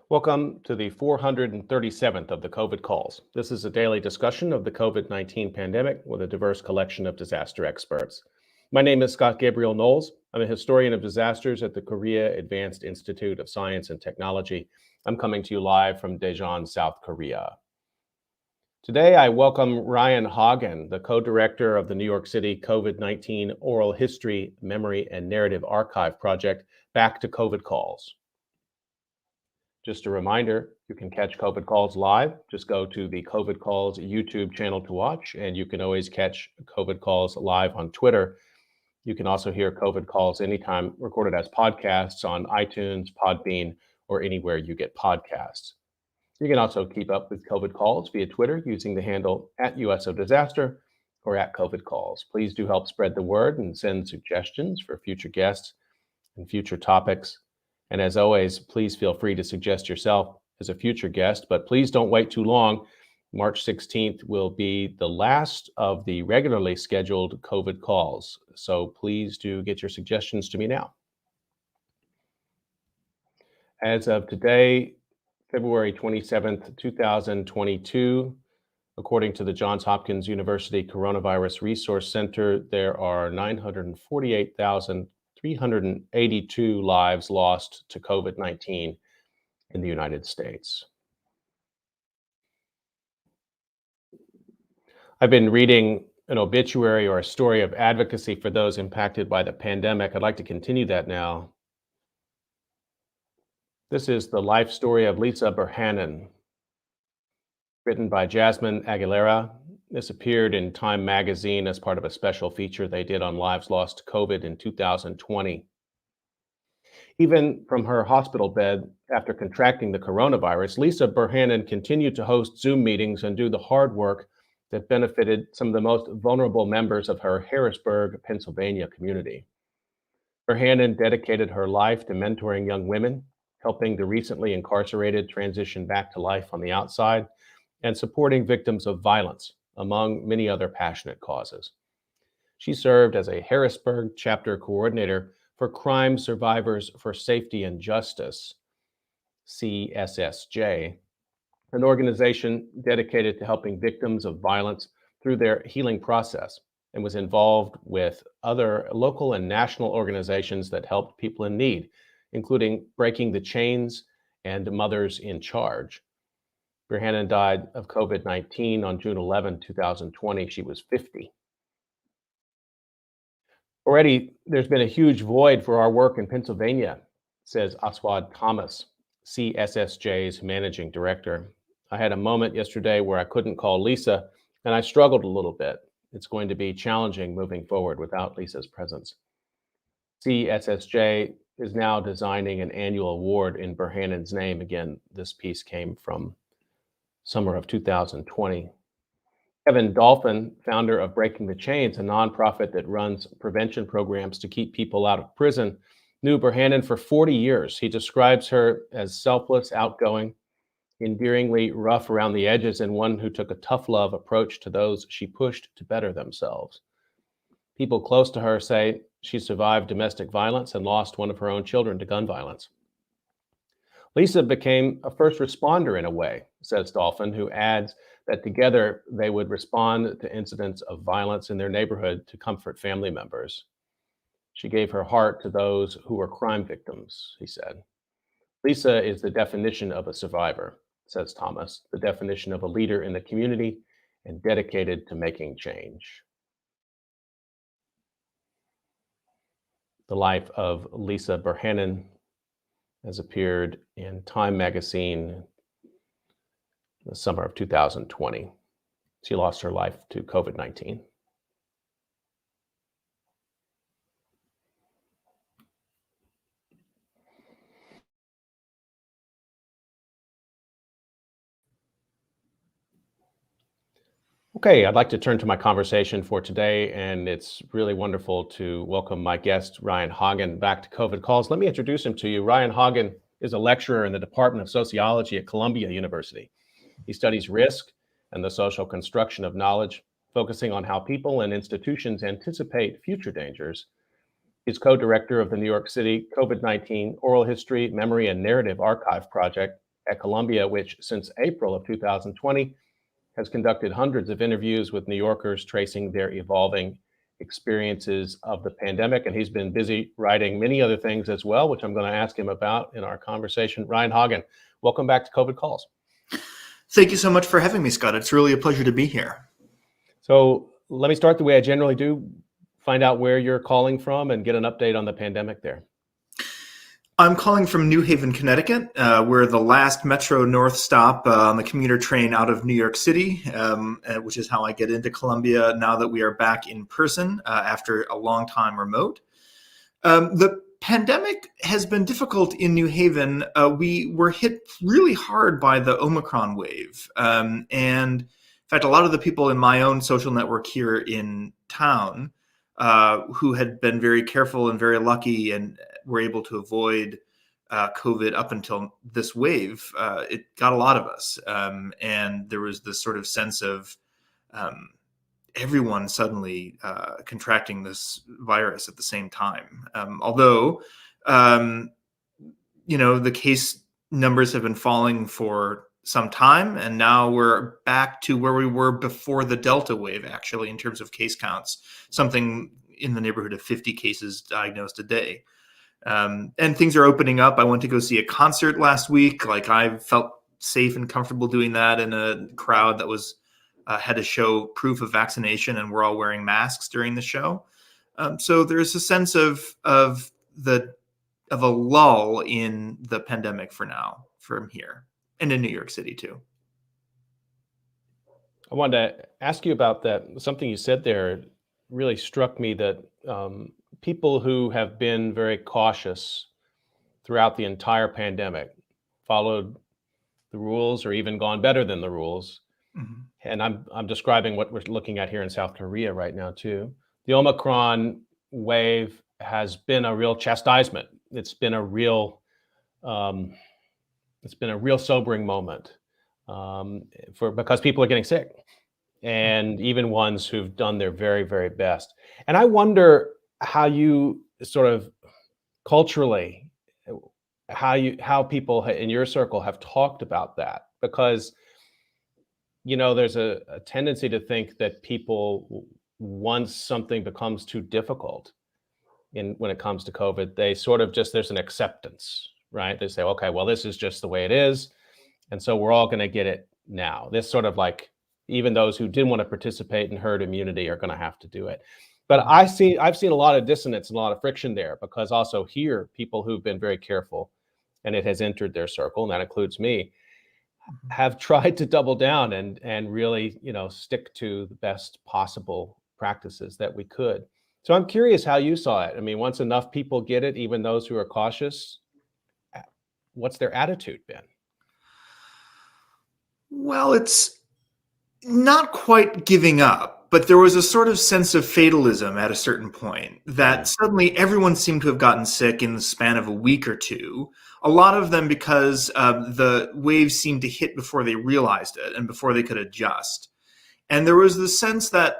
Welcome to the 437th of the COVID calls. This is a daily discussion of the COVID-19 pandemic with a diverse collection of disaster experts. My name is Scott Gabriel Knowles. I'm a historian of disasters at the Korea Advanced Institute of Science and Technology. I'm coming to you live from Daejeon, South Korea. Today, I welcome Ryan Hoggin, the co-director of the New York City COVID-19 Oral History, Memory, and Narrative Archive Project, back to COVID calls. Just a reminder, you can catch COVID Calls live. Just go to the COVID Calls YouTube channel to watch, and you can always catch COVID Calls live on Twitter. You can also hear COVID Calls anytime recorded as podcasts on iTunes, Podbean, or anywhere you get podcasts. You can also keep up with COVID Calls via Twitter using the handle @USODisaster or @COVID Calls. Please do help spread the word and send suggestions for future guests and future topics. And as always, please feel free to suggest yourself as a future guest, but please don't wait too long. March 16th will be the last of the regularly scheduled COVID calls. So please do get your suggestions to me now. As of today, February 27th, 2022, according to the Johns Hopkins University Coronavirus Resource Center, there are 948,382 lives lost to COVID-19 in the United States. I've been reading an obituary or a story of advocacy for those impacted by the pandemic. I'd like to continue that now. This is the life story of Lisa Berhanen, written by Jasmine Aguilera. This appeared in Time magazine as part of a special feature they did on lives lost to COVID in 2020. Even from her hospital bed after contracting the coronavirus, Lisa Berhanen continued to host Zoom meetings and do the hard work that benefited some of the most vulnerable members of her Harrisburg, Pennsylvania community. Berhanen dedicated her life to mentoring young women, helping the recently incarcerated transition back to life on the outside, and supporting victims of violence, among many other passionate causes. She served as a Harrisburg chapter coordinator for Crime Survivors for Safety and Justice, CSSJ, an organization dedicated to helping victims of violence through their healing process, and was involved with other local and national organizations that helped people in need, including Breaking the Chains and Mothers in Charge. Berhanen died of COVID-19 on June 11, 2020. She was 50. Already, there's been a huge void for our work in Pennsylvania, says Aswad Thomas, CSSJ's managing director. I had a moment yesterday where I couldn't call Lisa, and I struggled a little bit. It's going to be challenging moving forward without Lisa's presence. CSSJ is now designing an annual award in Berhanen's name. Again, this piece came from summer of 2020. Kevin Dolphin, founder of Breaking the Chains, a nonprofit that runs prevention programs to keep people out of prison, knew Berhanen for 40 years. He describes her as selfless, outgoing, endearingly rough around the edges, and one who took a tough love approach to those she pushed to better themselves. People close to her say she survived domestic violence and lost one of her own children to gun violence. Lisa became a first responder in a way, says Dolphin, who adds that together they would respond to incidents of violence in their neighborhood to comfort family members. She gave her heart to those who were crime victims, he said. Lisa is the definition of a survivor, says Thomas, the definition of a leader in the community and dedicated to making change. The life of Lisa Berhanen has appeared in Time magazine in the summer of 2020. She lost her life to COVID-19. Okay, I'd like to turn to my conversation for today, and it's really wonderful to welcome my guest, Ryan Hoggin, back to COVID Calls. Let me introduce him to you. Ryan Hoggin is a lecturer in the Department of Sociology at Columbia University. He studies risk and the social construction of knowledge, focusing on how people and institutions anticipate future dangers. He's co-director of the New York City COVID-19 Oral History, Memory, and Narrative Archive Project, at Columbia, which since April of 2020 has conducted hundreds of interviews with New Yorkers tracing their evolving experiences of the pandemic. And he's been busy writing many other things as well, which I'm going to ask him about in our conversation. Ryan Hoggin, welcome back to COVID Calls. Thank you so much for having me, Scott. It's really a pleasure to be here. So let me start the way I generally do, find out where you're calling from and get an update on the pandemic there. I'm calling from New Haven, Connecticut. We're the last Metro North stop on the commuter train out of New York City, which is how I get into Columbia now that we are back in person after a long time remote. The pandemic has been difficult in New Haven. We were hit really hard by the Omicron wave. And in fact, a lot of the people in my own social network here in town who had been very careful and very lucky and were able to avoid COVID up until this wave, it got a lot of us. And there was this sort of sense of everyone suddenly contracting this virus at the same time. Although, the case numbers have been falling for some time, and now we're back to where we were before the Delta wave, actually, in terms of case counts, something in the neighborhood of 50 cases diagnosed a day. And things are opening up. I went to go see a concert last week. I felt safe and comfortable doing that in a crowd that was had to show proof of vaccination, and we're all wearing masks during the show. So there's a sense of a lull in the pandemic for now from here, and in New York City too. I wanted to ask you about that. Something you said there really struck me, that people who have been very cautious throughout the entire pandemic, followed the rules or even gone better than the rules. Mm-hmm. And I'm describing what we're looking at here in South Korea right now too. The Omicron wave has been a real chastisement. It's been a real sobering moment because people are getting sick, and even ones who've done their very, very best. And I wonder how you sort of culturally, how people in your circle have talked about that, because there's a tendency to think that people, once something becomes too difficult when it comes to COVID, they sort of there's an acceptance, right? They say, okay, well, this is just the way it is, and so we're all going to get it now. This sort of even those who didn't want to participate in herd immunity are going to have to do it. But I've seen a lot of dissonance and a lot of friction there, because also here, people who've been very careful, and it has entered their circle, and that includes me, have tried to double down and really, stick to the best possible practices that we could. So I'm curious how you saw it. I mean, once enough people get it, even those who are cautious, what's their attitude been? Well, it's not quite giving up, but there was a sort of sense of fatalism at a certain point that suddenly everyone seemed to have gotten sick in the span of a week or two. A lot of them because the wave seemed to hit before they realized it and before they could adjust. And there was the sense that,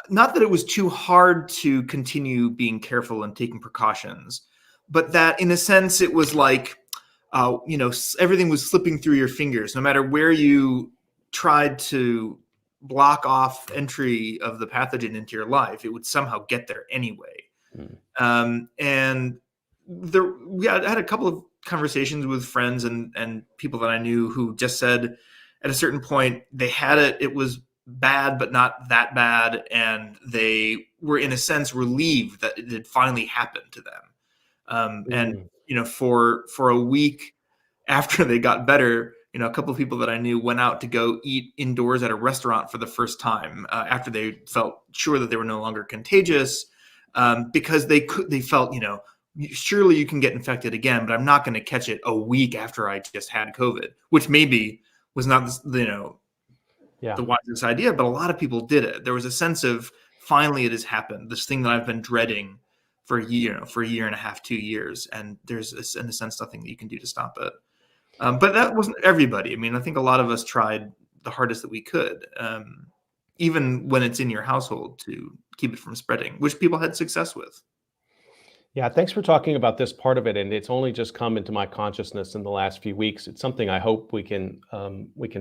not that it was too hard to continue being careful and taking precautions, but that in a sense it was everything was slipping through your fingers. No matter where you tried to block off entry of the pathogen into your life, it would somehow get there anyway. And we had a couple of conversations with friends and people that I knew who just said at a certain point they had it. It was bad, but not that bad. And they were in a sense relieved that it had finally happened to them. And, for a week after they got better, a couple of people that I knew went out to go eat indoors at a restaurant for the first time after they felt sure that they were no longer contagious, because they felt, surely you can get infected again, but I'm not going to catch it a week after I just had COVID, which maybe was not, the wisest idea, but a lot of people did it. There was a sense of finally it has happened, this thing that I've been dreading for a year and a half, 2 years, and there's in a sense nothing that you can do to stop it. But that wasn't everybody. I mean, I think a lot of us tried the hardest that we could, even when it's in your household, to keep it from spreading, which people had success with. Yeah, thanks for talking about this part of it, and it's only just come into my consciousness in the last few weeks. It's something I hope we can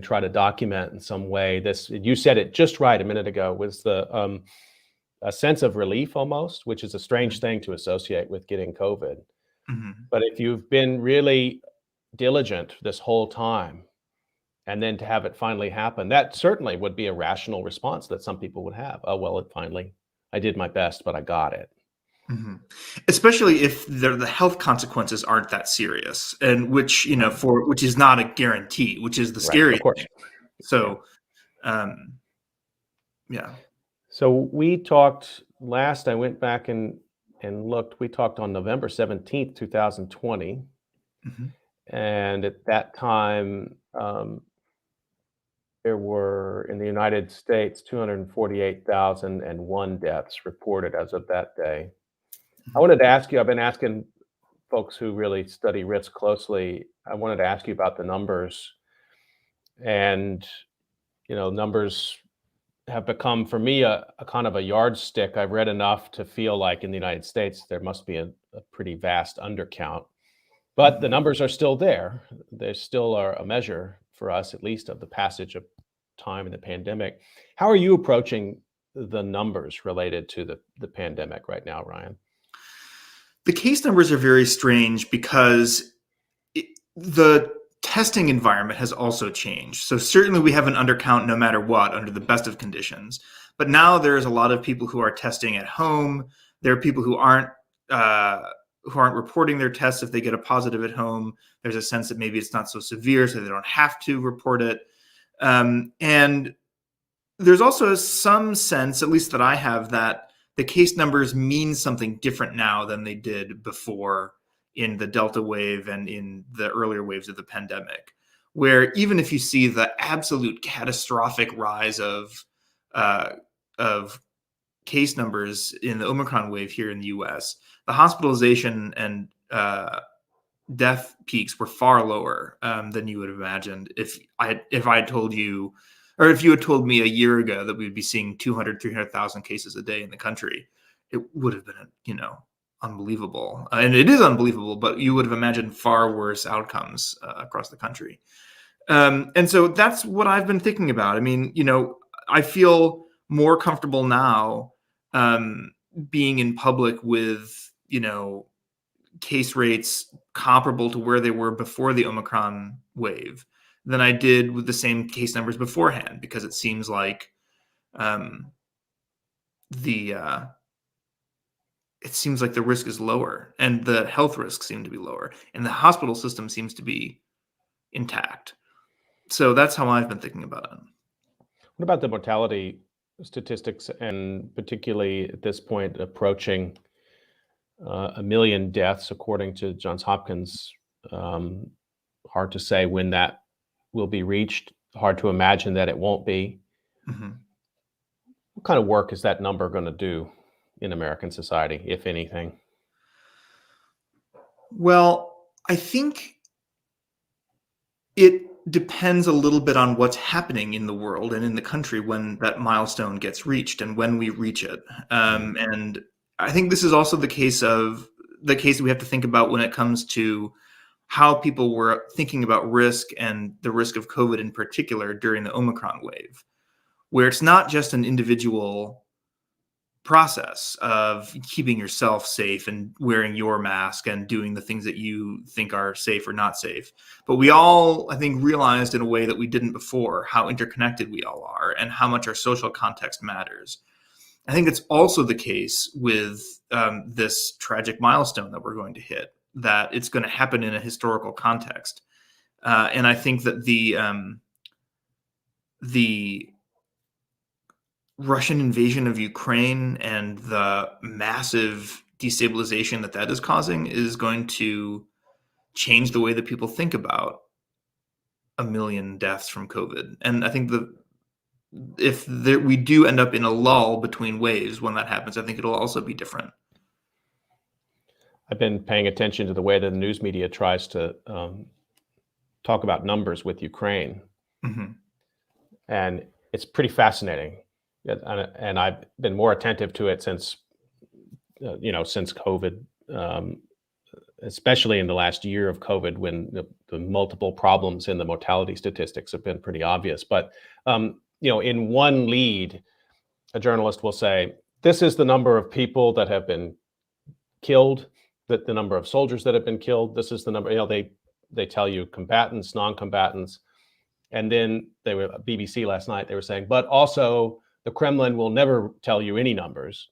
try to document in some way. This you said it just right a minute ago was the a sense of relief almost, which is a strange thing to associate with getting COVID. Mhm. But if you've been really diligent this whole time, and then to have it finally happen, that certainly would be a rational response that some people would have. Oh well, it finally, I did my best, but I got it. Mhm. Especially if the health consequences aren't that serious, and which, for which is not a guarantee, which is the Right, of scary thing. course. Yeah. So, um, yeah. So we talked last, I went back and looked, we talked on November 17th, 2020. Mhm. And at that time, there were in the United States 248,001 deaths reported as of that day. I Mhm. wanted to ask you, I've been asking folks who really study risk closely, I wanted to ask you about the numbers. And, numbers have become for me a kind of a yardstick. I've read enough to feel like in the United States there must be a pretty vast undercount, but the Mhm. numbers are still there. They still are a measure for us, at least, of the passage of time in the pandemic. How are you approaching the numbers related to the pandemic right now, Ryan? The case numbers are very strange because the testing environment has also changed. So certainly we have an undercount no matter what under the best of conditions. But now there's a lot of people who are testing at home. There are people uh, who aren't reporting their tests if they get a positive at home. There's a sense that maybe it's not so severe, so they don't have to report it. And there's also some sense, at least that I have, that the case numbers mean something different now than they did before in the Delta wave and in the earlier waves of the pandemic, where even if you see the absolute catastrophic rise uh, of case numbers in the Omicron wave here in the U.S., the hospitalization and death peaks were far lower than you would have imagined if I had told you, or if you had told me a year ago that we'd be seeing 200, 300,000 cases a day in the country. It would have been, unbelievable. And it is unbelievable, but you would have imagined far worse outcomes across the country. And so that's what I've been thinking about. I mean, I feel more comfortable now um, being in public with, case rates comparable to where they were before the Omicron wave than I did with the same case numbers beforehand, because it seems like um, the the risk is lower and the health risks seem to be lower and the hospital system seems to be intact. So that's how I've been thinking about it. What about the mortality statistics, and particularly at this point approaching a million deaths, according to Johns Hopkins? Um, Hard to say when that will be reached. Hard to imagine that it won't be. Mhm. What kind of work is that number going to do in American society, if anything? Well, I think it depends a little bit on what's happening in the world and in the country when that milestone gets reached and when we reach it. And I think this is also the case that we have to think about when it comes to how people were thinking about risk and the risk of COVID in particular during the Omicron wave, where it's not just an individual process of keeping yourself safe and wearing your mask and doing the things that you think are safe or not safe. But we all, I think, realized in a way that we didn't before how interconnected we all are and how much our social context matters. I think it's also the case with this tragic milestone that we're going to hit, that it's going to happen in a historical context. And I think that the Russian invasion of Ukraine and the massive destabilization that that is causing is going to change the way that people think about a million deaths from COVID. And I think we do end up in a lull between waves when that happens, I think it'll also be different. I've been paying attention to the way the news media tries to talk about numbers with Ukraine, Hmm. and it's pretty fascinating. And I've been more attentive to it since since COVID especially in the last year of COVID, when the multiple problems in the mortality statistics have been pretty obvious. But in one lead, a journalist will say, "This is the number of people that have been killed, that the number of soldiers that have been killed. This is the number." They tell you combatants, non-combatants, and then they were BBC last night. They were saying, but also the Kremlin will never tell you any numbers.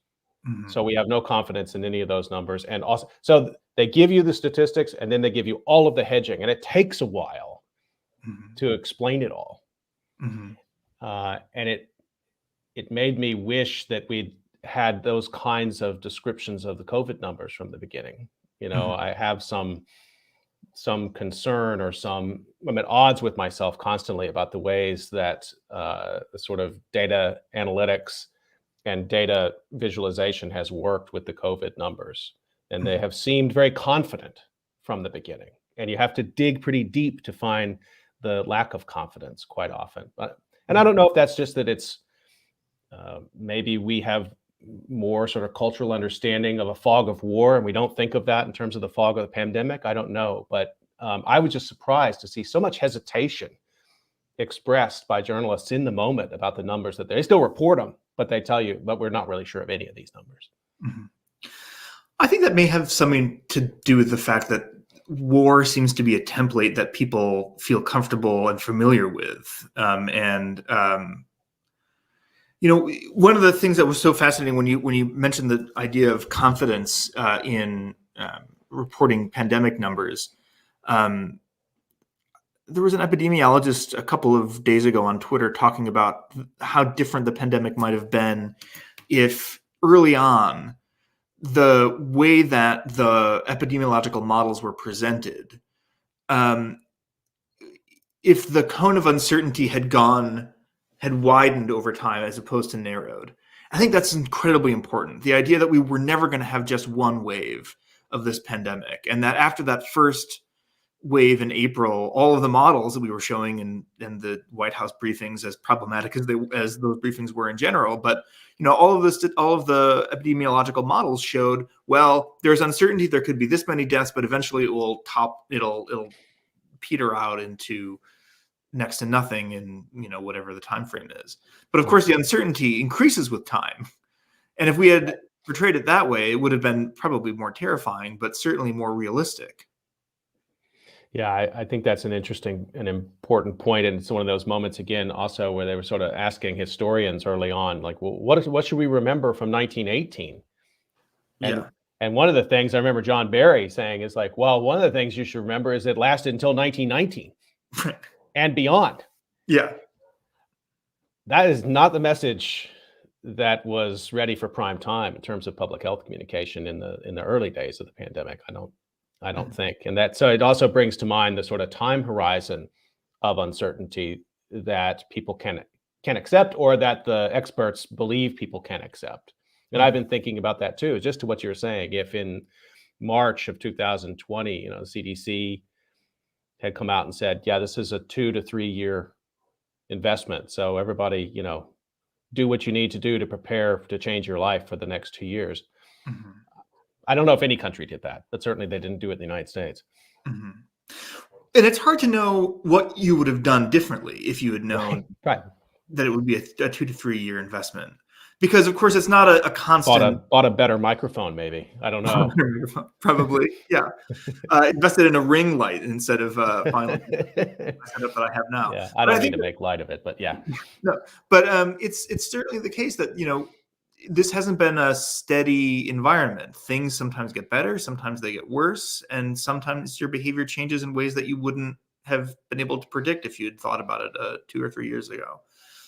Mm-hmm. So we have no confidence in any of those numbers. And also, so they give you the statistics and then they give you all of the hedging, and it takes a while to explain it all. And it made me wish that we'd had those kinds of descriptions of the COVID numbers from the beginning. I have some concern or I'm at odds with myself constantly about the ways that the sort of data analytics and data visualization has worked with the COVID numbers. And they have seemed very confident from the beginning. And you have to dig pretty deep to find the lack of confidence quite often. And I don't know if that's just that it's maybe we have more sort of cultural understanding of a fog of war, and we don't think of that in terms of the fog of the pandemic. I don't know, but I was just surprised to see so much hesitation expressed by journalists in the moment about the numbers that they still report them, but they tell you, but we're not really sure of any of these numbers. I think that may have something to do with the fact that war seems to be a template that people feel comfortable and familiar with. One of the things that was so fascinating when you mentioned the idea of confidence in reporting pandemic numbers, there was an epidemiologist a couple of days ago on Twitter talking about how different the pandemic might have been if early on the way that the epidemiological models were presented, if the cone of uncertainty had widened over time as opposed to narrowed. I think that's incredibly important. The idea that we were never going to have just one wave of this pandemic, and that after that first wave in April, all of the models that we were showing in the White House briefings, as problematic as those briefings were in general, but all of the epidemiological models showed, well, there's uncertainty, there could be this many deaths, but eventually it'll peter out into next to nothing in whatever the time frame is. But of course, the uncertainty increases with time, and if we had portrayed it that way, it would have been probably more terrifying, but certainly more realistic. Yeah, I think that's an interesting and important point, and it's one of those moments again, also where they were sort of asking historians early on, like, well, what should we remember from 1918? And one of the things I remember John Barry saying is like, well, one of the things you should remember is it lasted until 1919 and beyond. Yeah, that is not the message that was ready for prime time in terms of public health communication in the early days of the pandemic. I don't think. And so it also brings to mind the sort of time horizon of uncertainty that people can accept, or that the experts believe people can accept. And I've been thinking about that too, just to what you're saying. If in March of 2020, the CDC had come out and said, yeah, this is a 2 to 3 year investment. So everybody, do what you need to do to prepare to change your life for the next 2 years. I don't know if any country did that, but certainly they didn't do it in the United States. And it's hard to know what you would have done differently if you had known that it would be a 2 to 3 year investment. Because of course it's not a constant. Bought a better microphone, maybe. I don't know. Probably, yeah. Invested in a ring light instead of finally the setup that I have now. Yeah, I don't mean to make light of it, but yeah. No, but it's certainly the case that this hasn't been a steady environment. Things sometimes get better, sometimes they get worse, and sometimes your behavior changes in ways that you wouldn't have been able to predict if you had thought about it 2 or 3 years ago.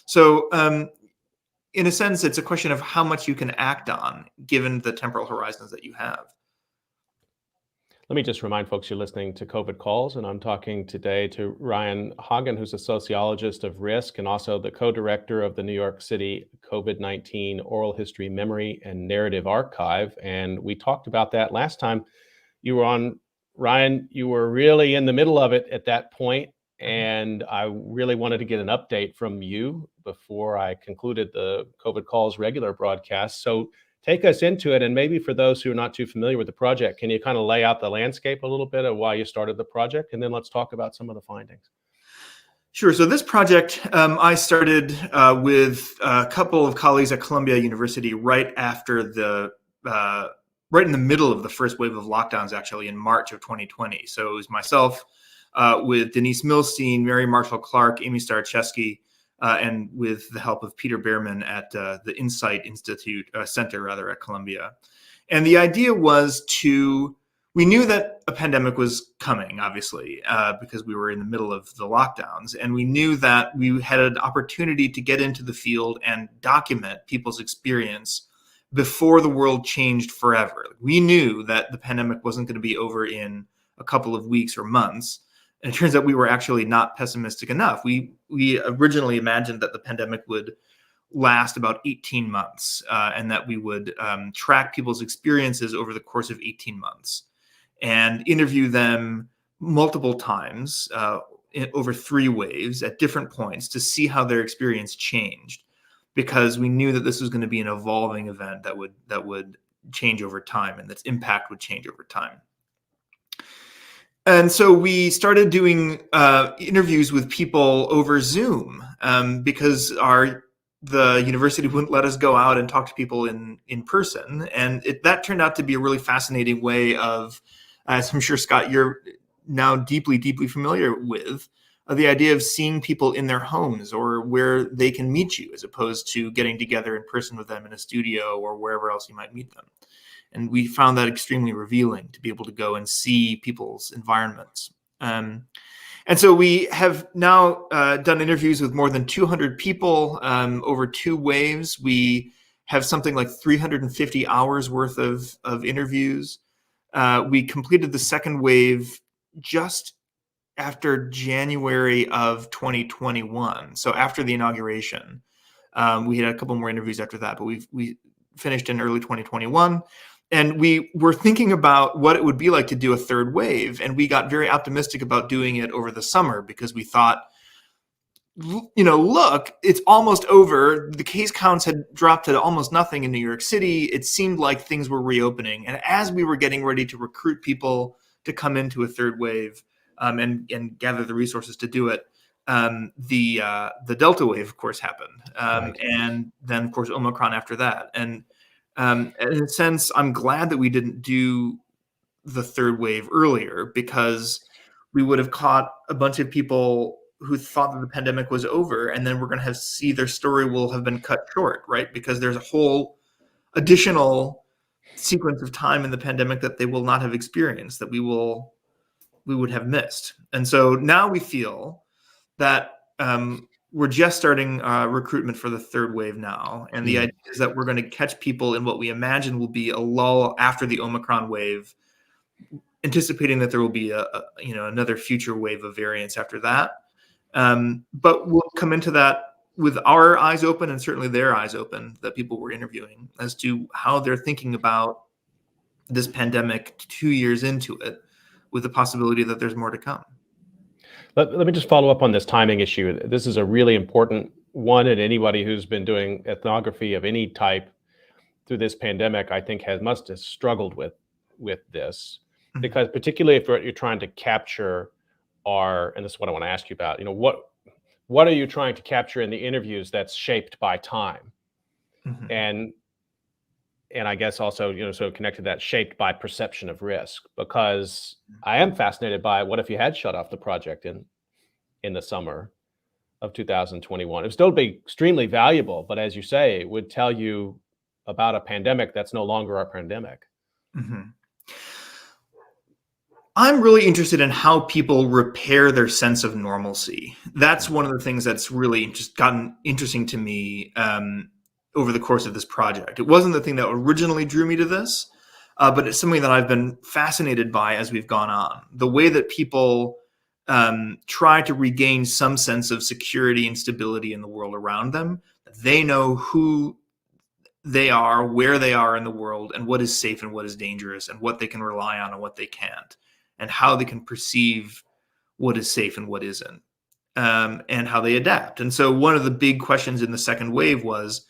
So in a sense, it's a question of how much you can act on given the temporal horizons that you have. Let me just remind folks you're listening to COVID Calls, and I'm talking today to Ryan Hoggin, who's a sociologist of risk and also the co-director of the New York City COVID-19 Oral History Memory and Narrative Archive. And we talked about that last time you were on. Ryan, you were really in the middle of it at that point, and I really wanted to get an update from you before I concluded the COVID Calls regular broadcast. So take us into it. And maybe for those who are not too familiar with the project, can you kind of lay out the landscape a little bit of why you started the project? And then let's talk about some of the findings. Sure. So this project I started with a couple of colleagues at Columbia University right after right in the middle of the first wave of lockdowns, actually in March of 2020. So it was myself with Denise Milstein, Mary Marshall Clark, Amy Starachevsky, and with the help of Peter Behrman at the Insight Institute Center, rather, at Columbia. And the idea was we knew that a pandemic was coming, obviously, because we were in the middle of the lockdowns. And we knew that we had an opportunity to get into the field and document people's experience before the world changed forever. We knew that the pandemic wasn't going to be over in a couple of weeks or months. And it turns out we were actually not pessimistic enough. We originally imagined that the pandemic would last about 18 months and that we would track people's experiences over the course of 18 months and interview them multiple times over 3 waves at different points to see how their experience changed, because we knew that this was going to be an evolving event that would change over time and its impact would change over time. And so we started doing interviews with people over Zoom because the university wouldn't let us go out and talk to people in person. And that turned out to be a really fascinating way of, as I'm sure, Scott, you're now deeply, deeply familiar with, the idea of seeing people in their homes or where they can meet you, as opposed to getting together in person with them in a studio or wherever else you might meet them. And we found that extremely revealing, to be able to go and see people's environments. And so we have now done interviews with more than 200 people over 2 waves. We have something like 350 hours worth of interviews. We completed the second wave just after January of 2021. So after the inauguration, we had a couple more interviews after that, but we finished in early 2021. And we were thinking about what it would be like to do a third wave. And we got very optimistic about doing it over the summer because we thought, look, it's almost over. The case counts had dropped to almost nothing in New York City. It seemed like things were reopening. And as we were getting ready to recruit people to come into a third wave and gather the resources to do it, the Delta wave, of course, happened. Right. And then, of course, Omicron after that. And in a sense, I'm glad that we didn't do the third wave earlier, because we would have caught a bunch of people who thought that the pandemic was over, and then we're going to see their story will have been cut short, right? Because there's a whole additional sequence of time in the pandemic that they will not have experienced, that we would have missed. And so now we feel that we're just starting recruitment for the third wave now. And the idea is that we're going to catch people in what we imagine will be a lull after the Omicron wave, anticipating that there will be another future wave of variants after that. But we'll come into that with our eyes open, and certainly their eyes open, that people we're interviewing, as to how they're thinking about this pandemic 2 years into it, with the possibility that there's more to come. Let me just follow up on this timing issue. This is a really important one, and anybody who's been doing ethnography of any type through this pandemic, I think, must have struggled with this, because particularly if you're trying to capture and this is what I want to ask you about, what are you trying to capture in the interviews that's shaped by time? And I guess also, so connected to that, shaped by perception of risk, because I am fascinated by what if you had shut off the project in the summer of 2021? It would still be extremely valuable, but as you say, it would tell you about a pandemic that's no longer a pandemic. I'm really interested in how people repair their sense of normalcy. That's one of the things that's really just gotten interesting to me over the course of this project. It wasn't the thing that originally drew me to this, but it's something that I've been fascinated by as we've gone on. The way that people try to regain some sense of security and stability in the world around them. They know who they are, where they are in the world, and what is safe and what is dangerous, and what they can rely on and what they can't, and how they can perceive what is safe and what isn't, and how they adapt. And so one of the big questions in the second wave was,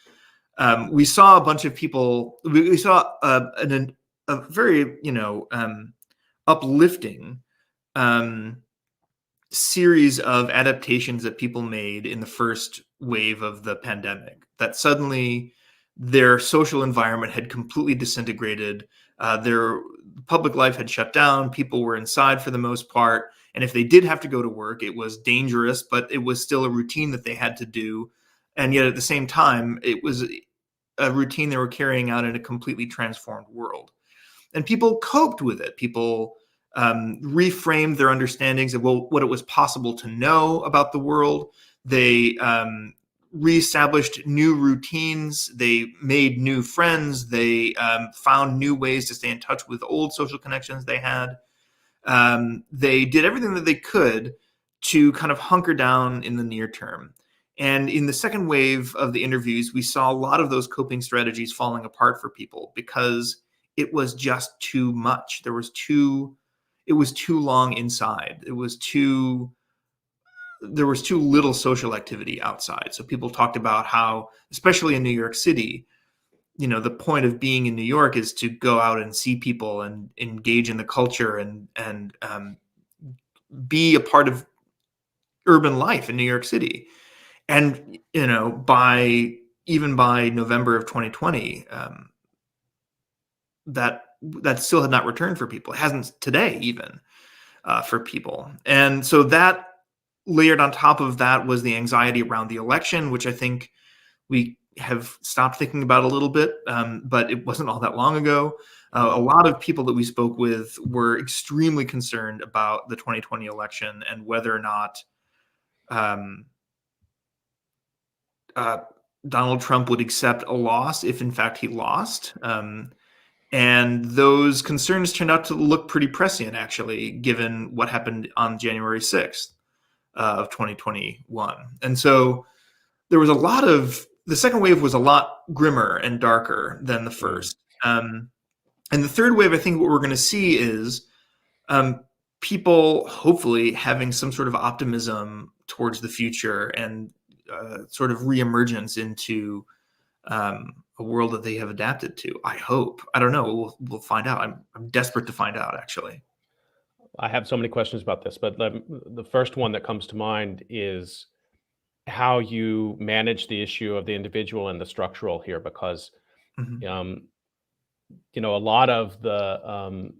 we saw a bunch of people. We saw a very uplifting series of adaptations that people made in the first wave of the pandemic, that suddenly their social environment had completely disintegrated. Their public life had shut down. People were inside for the most part. And if they did have to go to work, it was dangerous, but it was still a routine that they had to do. And yet at the same time, it was a routine they were carrying out in a completely transformed world. And people coped with it. People reframed their understandings of what it was possible to know about the world. They reestablished new routines. They made new friends. They found new ways to stay in touch with old social connections they had. They did everything that they could to kind of hunker down in the near term. And in the second wave of the interviews, we saw a lot of those coping strategies falling apart for people because it was just too much. It was too long inside. There was too little social activity outside. So people talked about how, especially in New York City, the point of being in New York is to go out and see people and engage in the culture and be a part of urban life in New York City. And by November of 2020, that still had not returned for people. It hasn't today even for people. And so that layered on top of that was the anxiety around the election, which I think we have stopped thinking about a little bit, but it wasn't all that long ago. A lot of people that we spoke with were extremely concerned about the 2020 election and whether or not Donald Trump would accept a loss if in fact he lost. And those concerns turned out to look pretty prescient, actually, given what happened on January 6th of 2021. And so there was the second wave was a lot grimmer and darker than the first. And the third wave, I think what we're going to see is people hopefully having some sort of optimism towards the future and sort of reemergence into a world that they have adapted to. I hope. I don't know. We'll find out. I'm desperate to find out, actually. I have so many questions about this, but the first one that comes to mind is how you manage the issue of the individual and the structural here, because a lot of the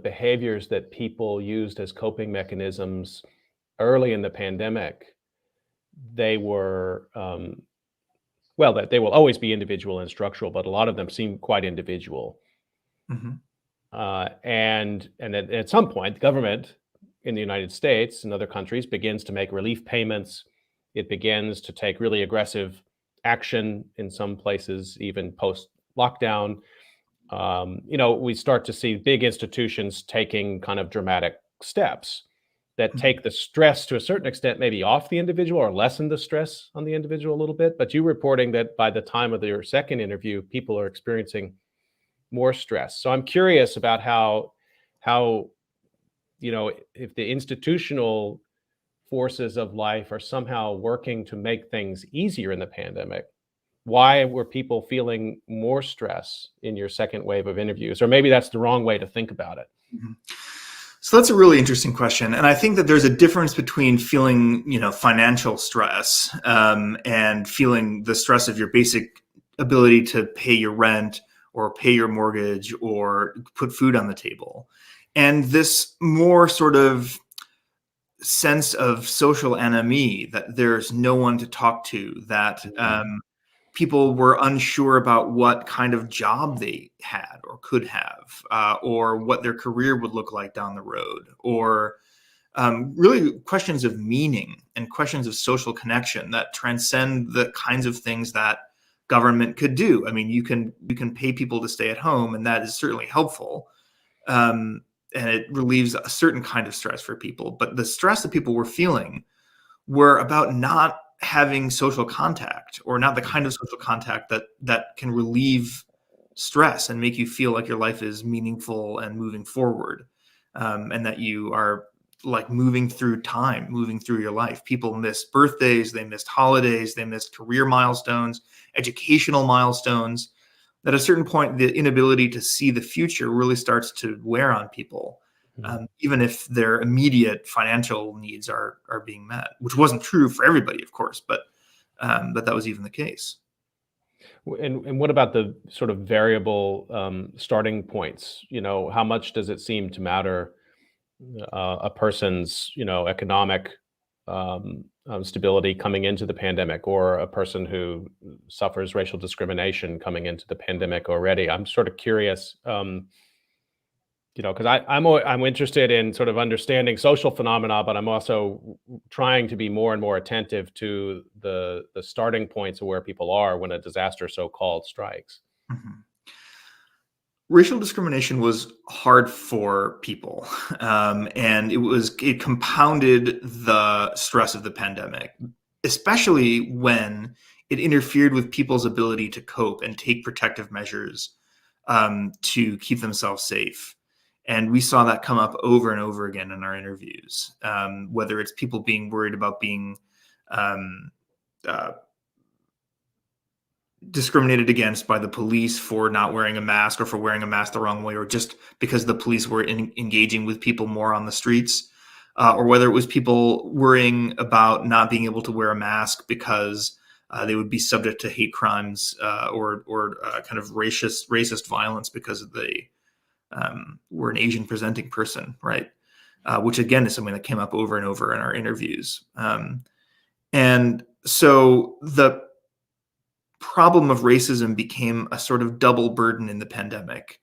behaviors that people used as coping mechanisms early in the pandemic, they were that they will always be individual and structural, but a lot of them seem quite individual. And at some point, the government in the United States and other countries begins to make relief payments. It begins to take really aggressive action in some places, even post-lockdown. We start to see big institutions taking kind of dramatic steps that take the stress to a certain extent, maybe off the individual or lessen the stress on the individual a little bit. But you're reporting that by the time of your second interview, people are experiencing more stress. So I'm curious about how if the institutional forces of life are somehow working to make things easier in the pandemic, why were people feeling more stress in your second wave of interviews? Or maybe that's the wrong way to think about it. So that's a really interesting question. And I think that there's a difference between feeling, financial stress and feeling the stress of your basic ability to pay your rent or pay your mortgage or put food on the table. And this more sort of sense of social anomie, that there's no one to talk to, that people were unsure about what kind of job they had or could have, or what their career would look like down the road, or really questions of meaning and questions of social connection that transcend the kinds of things that government could do. I mean, you can pay people to stay at home, and that is certainly helpful. And it relieves a certain kind of stress for people. But the stress that people were feeling were about not having social contact, or not the kind of social contact that can relieve stress and make you feel like your life is meaningful and moving forward, and that you are like moving through time, moving through your life. People missed birthdays, they missed holidays, they missed career milestones, educational milestones. At a certain point, the inability to see the future really starts to wear on people, even if their immediate financial needs are being met, which wasn't true for everybody, of course, but that was even the case. And what about the sort of variable starting points? How much does it seem to matter a person's economic stability coming into the pandemic, or a person who suffers racial discrimination coming into the pandemic already? I'm sort of curious, because I'm interested in sort of understanding social phenomena, but I'm also trying to be more and more attentive to the starting points of where people are when a disaster so-called strikes. Mhm. Racial discrimination was hard for people, and it compounded the stress of the pandemic, especially when it interfered with people's ability to cope and take protective measures to keep themselves safe. And we saw that come up over and over again in our interviews, whether it's people being worried about being um, uh, discriminated against by the police for not wearing a mask, or for wearing a mask the wrong way, or just because the police were engaging with people more on the streets, or whether it was people worrying about not being able to wear a mask because they would be subject to hate crimes, or kind of racist violence because they were an Asian presenting person, right? Which again is something that came up over and over in our interviews. And so the problem of racism became a sort of double burden in the pandemic,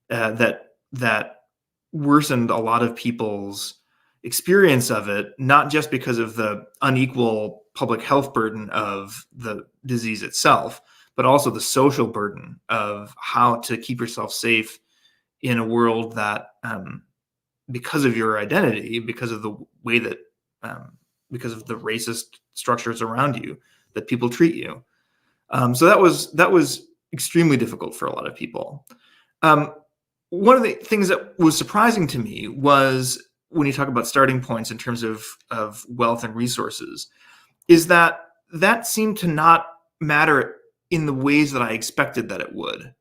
that worsened a lot of people's experience of it, not just because of the unequal public health burden of the disease itself, but also the social burden of how to keep yourself safe in a world that, because of your identity, because of the way that, because of the racist structures around you, that people treat you. So that was extremely difficult for a lot of people. One of the things that was surprising to me was, when you talk about starting points in terms of wealth and resources, is that seemed to not matter in the ways that I expected that it would.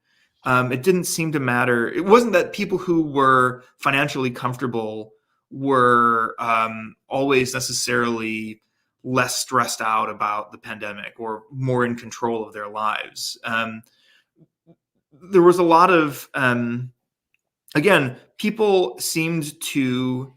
It didn't seem to matter. It wasn't that people who were financially comfortable were always necessarily less stressed out about the pandemic or more in control of their lives. There was a lot of, again, people seemed to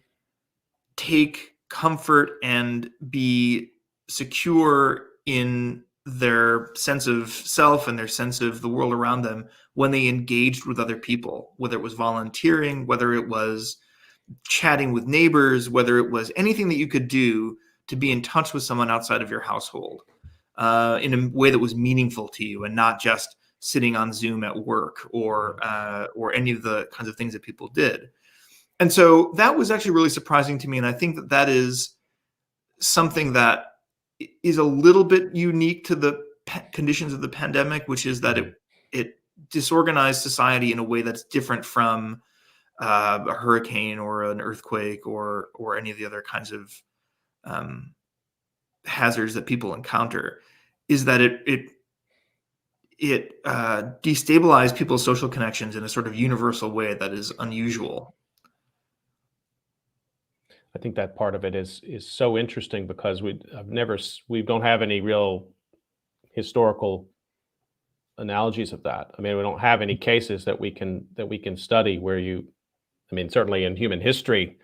take comfort and be secure in their sense of self and their sense of the world around them when they engaged with other people, whether it was volunteering, whether it was chatting with neighbors, whether it was anything that you could do to be in touch with someone outside of your household in a way that was meaningful to you, and not just sitting on Zoom at work, or any of the kinds of things that people did. And so that was actually really surprising to me. And I think that that is something that is a little bit unique to the conditions of the pandemic, which is that it disorganized society in a way that's different from a hurricane or an earthquake or any of the other kinds of hazards that people encounter. Is that it destabilized people's social connections in a sort of universal way that is unusual. I think that part of it is so interesting, because we don't have any real historical analogies of that. I mean, we don't have any cases that we can study where I mean, certainly in human history,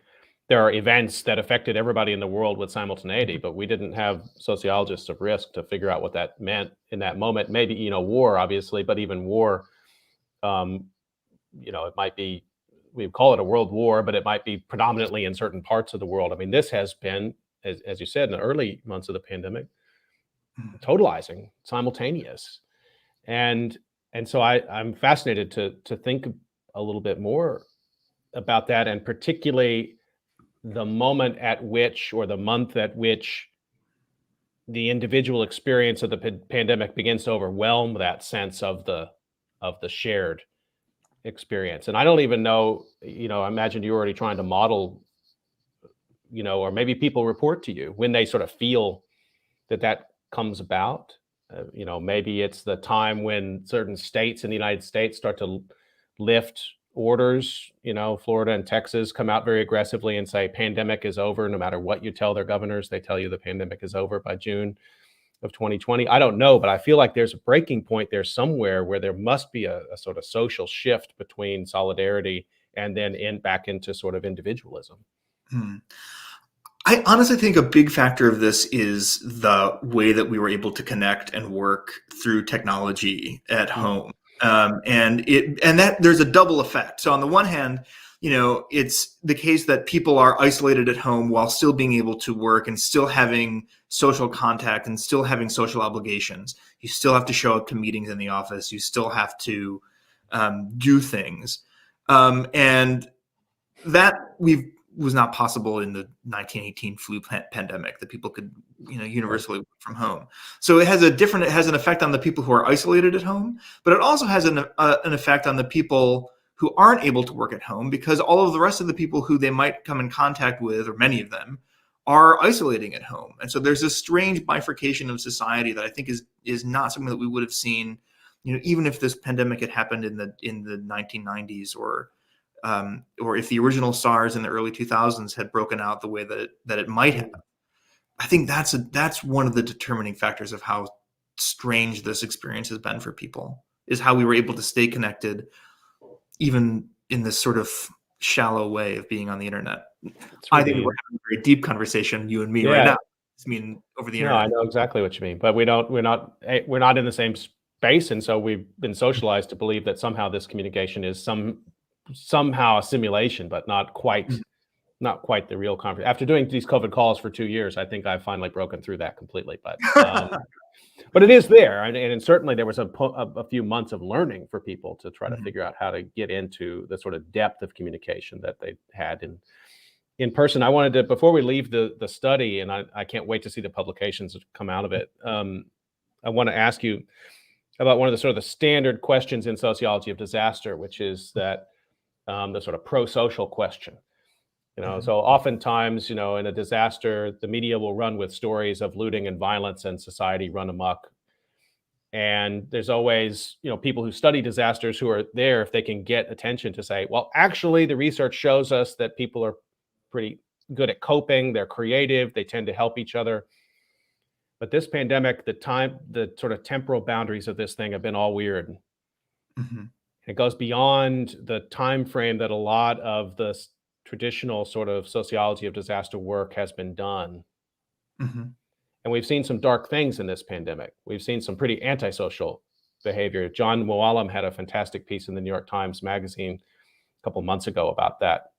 there are events that affected everybody in the world with simultaneity, but we didn't have sociologists of risk to figure out what that meant in that moment. Maybe, war, obviously, but even war, it might be, we call it a world war, but it might be predominantly in certain parts of the world. I mean, this has been, as you said, in the early months of the pandemic, totalizing, simultaneous. And so I'm fascinated to think a little bit more about that, and particularly the moment at which, or the month at which, the individual experience of the pandemic begins to overwhelm that sense of the shared experience. And I don't even know, I imagine you're already trying to model or maybe people report to you when they sort of feel that comes about. Maybe it's the time when certain states in the United States start to lift orders. Florida and Texas come out very aggressively and say pandemic is over. No matter what you tell their governors, they tell you the pandemic is over by June of 2020. I don't know, but I feel like there's a breaking point there somewhere where there must be a sort of social shift between solidarity and then back into sort of individualism. I honestly think a big factor of this is the way that we were able to connect and work through technology at home. And that there's a double effect. So on the one hand, it's the case that people are isolated at home while still being able to work and still having social contact and still having social obligations. You still have to show up to meetings in the office. You still have to do things. And that was not possible in the 1918 flu pandemic, that people could, universally work from home. So it has an effect on the people who are isolated at home, but it also has an effect on the people who aren't able to work at home, because all of the rest of the people who they might come in contact with, or many of them, are isolating at home. And so there's a strange bifurcation of society that I think is not something that we would have seen, even if this pandemic had happened in the 1990s, or if the original SARS in the early 2000s had broken out the way that it might have. I think that's one of the determining factors of how strange this experience has been for people, is how we were able to stay connected, even in this sort of shallow way of being on the internet. I think we're having a very deep conversation, you and me, right now. I mean, over the internet. No, I know exactly what you mean, but we're not in the same space, and so we've been socialized to believe that somehow this communication is somehow a simulation, but not quite the real conversation. After doing these COVID calls for 2 years, I think I've finally broken through that completely. But but it is there, and certainly there was a few months of learning for people to try to figure out how to get into the sort of depth of communication that they had in person. I wanted to, before we leave the study, and I can't wait to see the publications that come out of it. I want to ask you about one of the sort of the standard questions in sociology of disaster, which is that the sort of prosocial question. So oftentimes, in a disaster, the media will run with stories of looting and violence and society run amok. And there's always, people who study disasters who are there, if they can get attention, to say, well, actually, the research shows us that people are pretty good at coping. They're creative. They tend to help each other. But this pandemic, the sort of temporal boundaries of this thing have been all weird. It goes beyond the time frame that a lot of the traditional sort of sociology of disaster work has been done. And we've seen some dark things in this pandemic. We've seen some pretty antisocial behavior. John Mooallem had a fantastic piece in the New York Times Magazine a couple months ago about that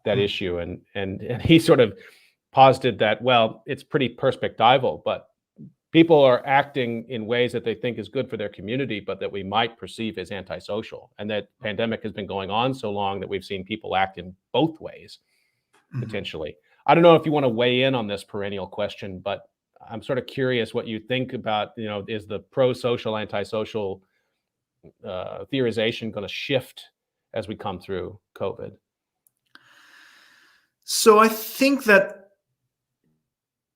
issue, and he sort of posited that, well, it's pretty perspectival, but people are acting in ways that they think is good for their community, but that we might perceive as antisocial. And that pandemic has been going on so long that we've seen people act in both ways, potentially. I don't know if you want to weigh in on this perennial question, but I'm sort of curious what you think about, is the pro-social, antisocial theorization going to shift as we come through COVID? So I think that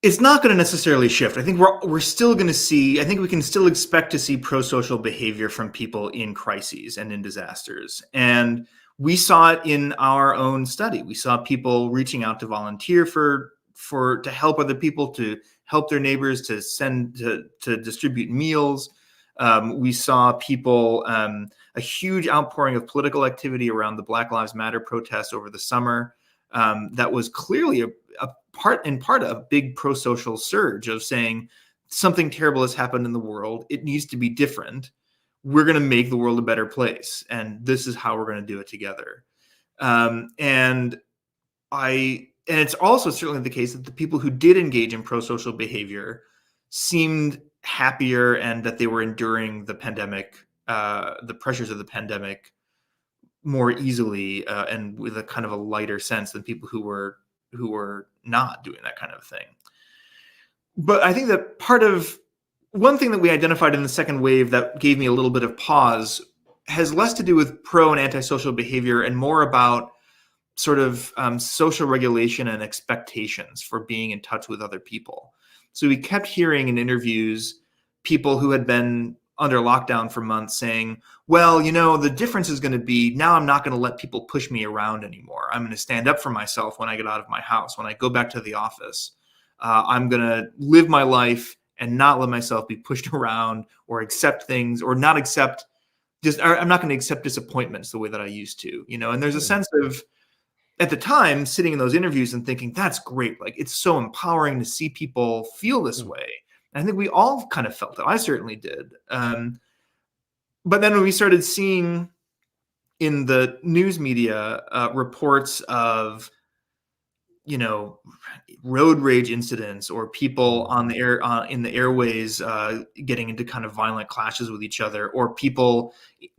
it's not going to necessarily shift. I think we're still going to see, I think we can still expect to see prosocial behavior from people in crises and in disasters. And we saw it in our own study. We saw people reaching out to volunteer to help other people, to help their neighbors, to distribute meals. We saw people, a huge outpouring of political activity around the Black Lives Matter protests over the summer. That was clearly a big prosocial surge of saying something terrible has happened in the world. It needs to be different. We're going to make the world a better place, and this is how we're going to do it together. And it's also certainly the case that the people who did engage in prosocial behavior seemed happier, and that they were enduring the pandemic, the pressures of the pandemic, more easily and with a kind of a lighter sense than people who were not doing that kind of thing. But I think that one thing that we identified in the second wave that gave me a little bit of pause has less to do with pro and antisocial behavior and more about sort of social regulation and expectations for being in touch with other people. So we kept hearing in interviews people who had been under lockdown for months saying, well, the difference is going to be now I'm not going to let people push me around anymore. I'm going to stand up for myself when I get out of my house, when I go back to the office. I'm going to live my life and not let myself be pushed around or accept things or not accept I'm not going to accept disappointments the way that I used to, and there's a sense of, at the time, sitting in those interviews and thinking, that's great. Like, it's so empowering to see people feel this way. And I think we all kind of felt it. I certainly did. But then when we started seeing in the news media reports of, road rage incidents or people on the air in the airways getting into kind of violent clashes with each other, or people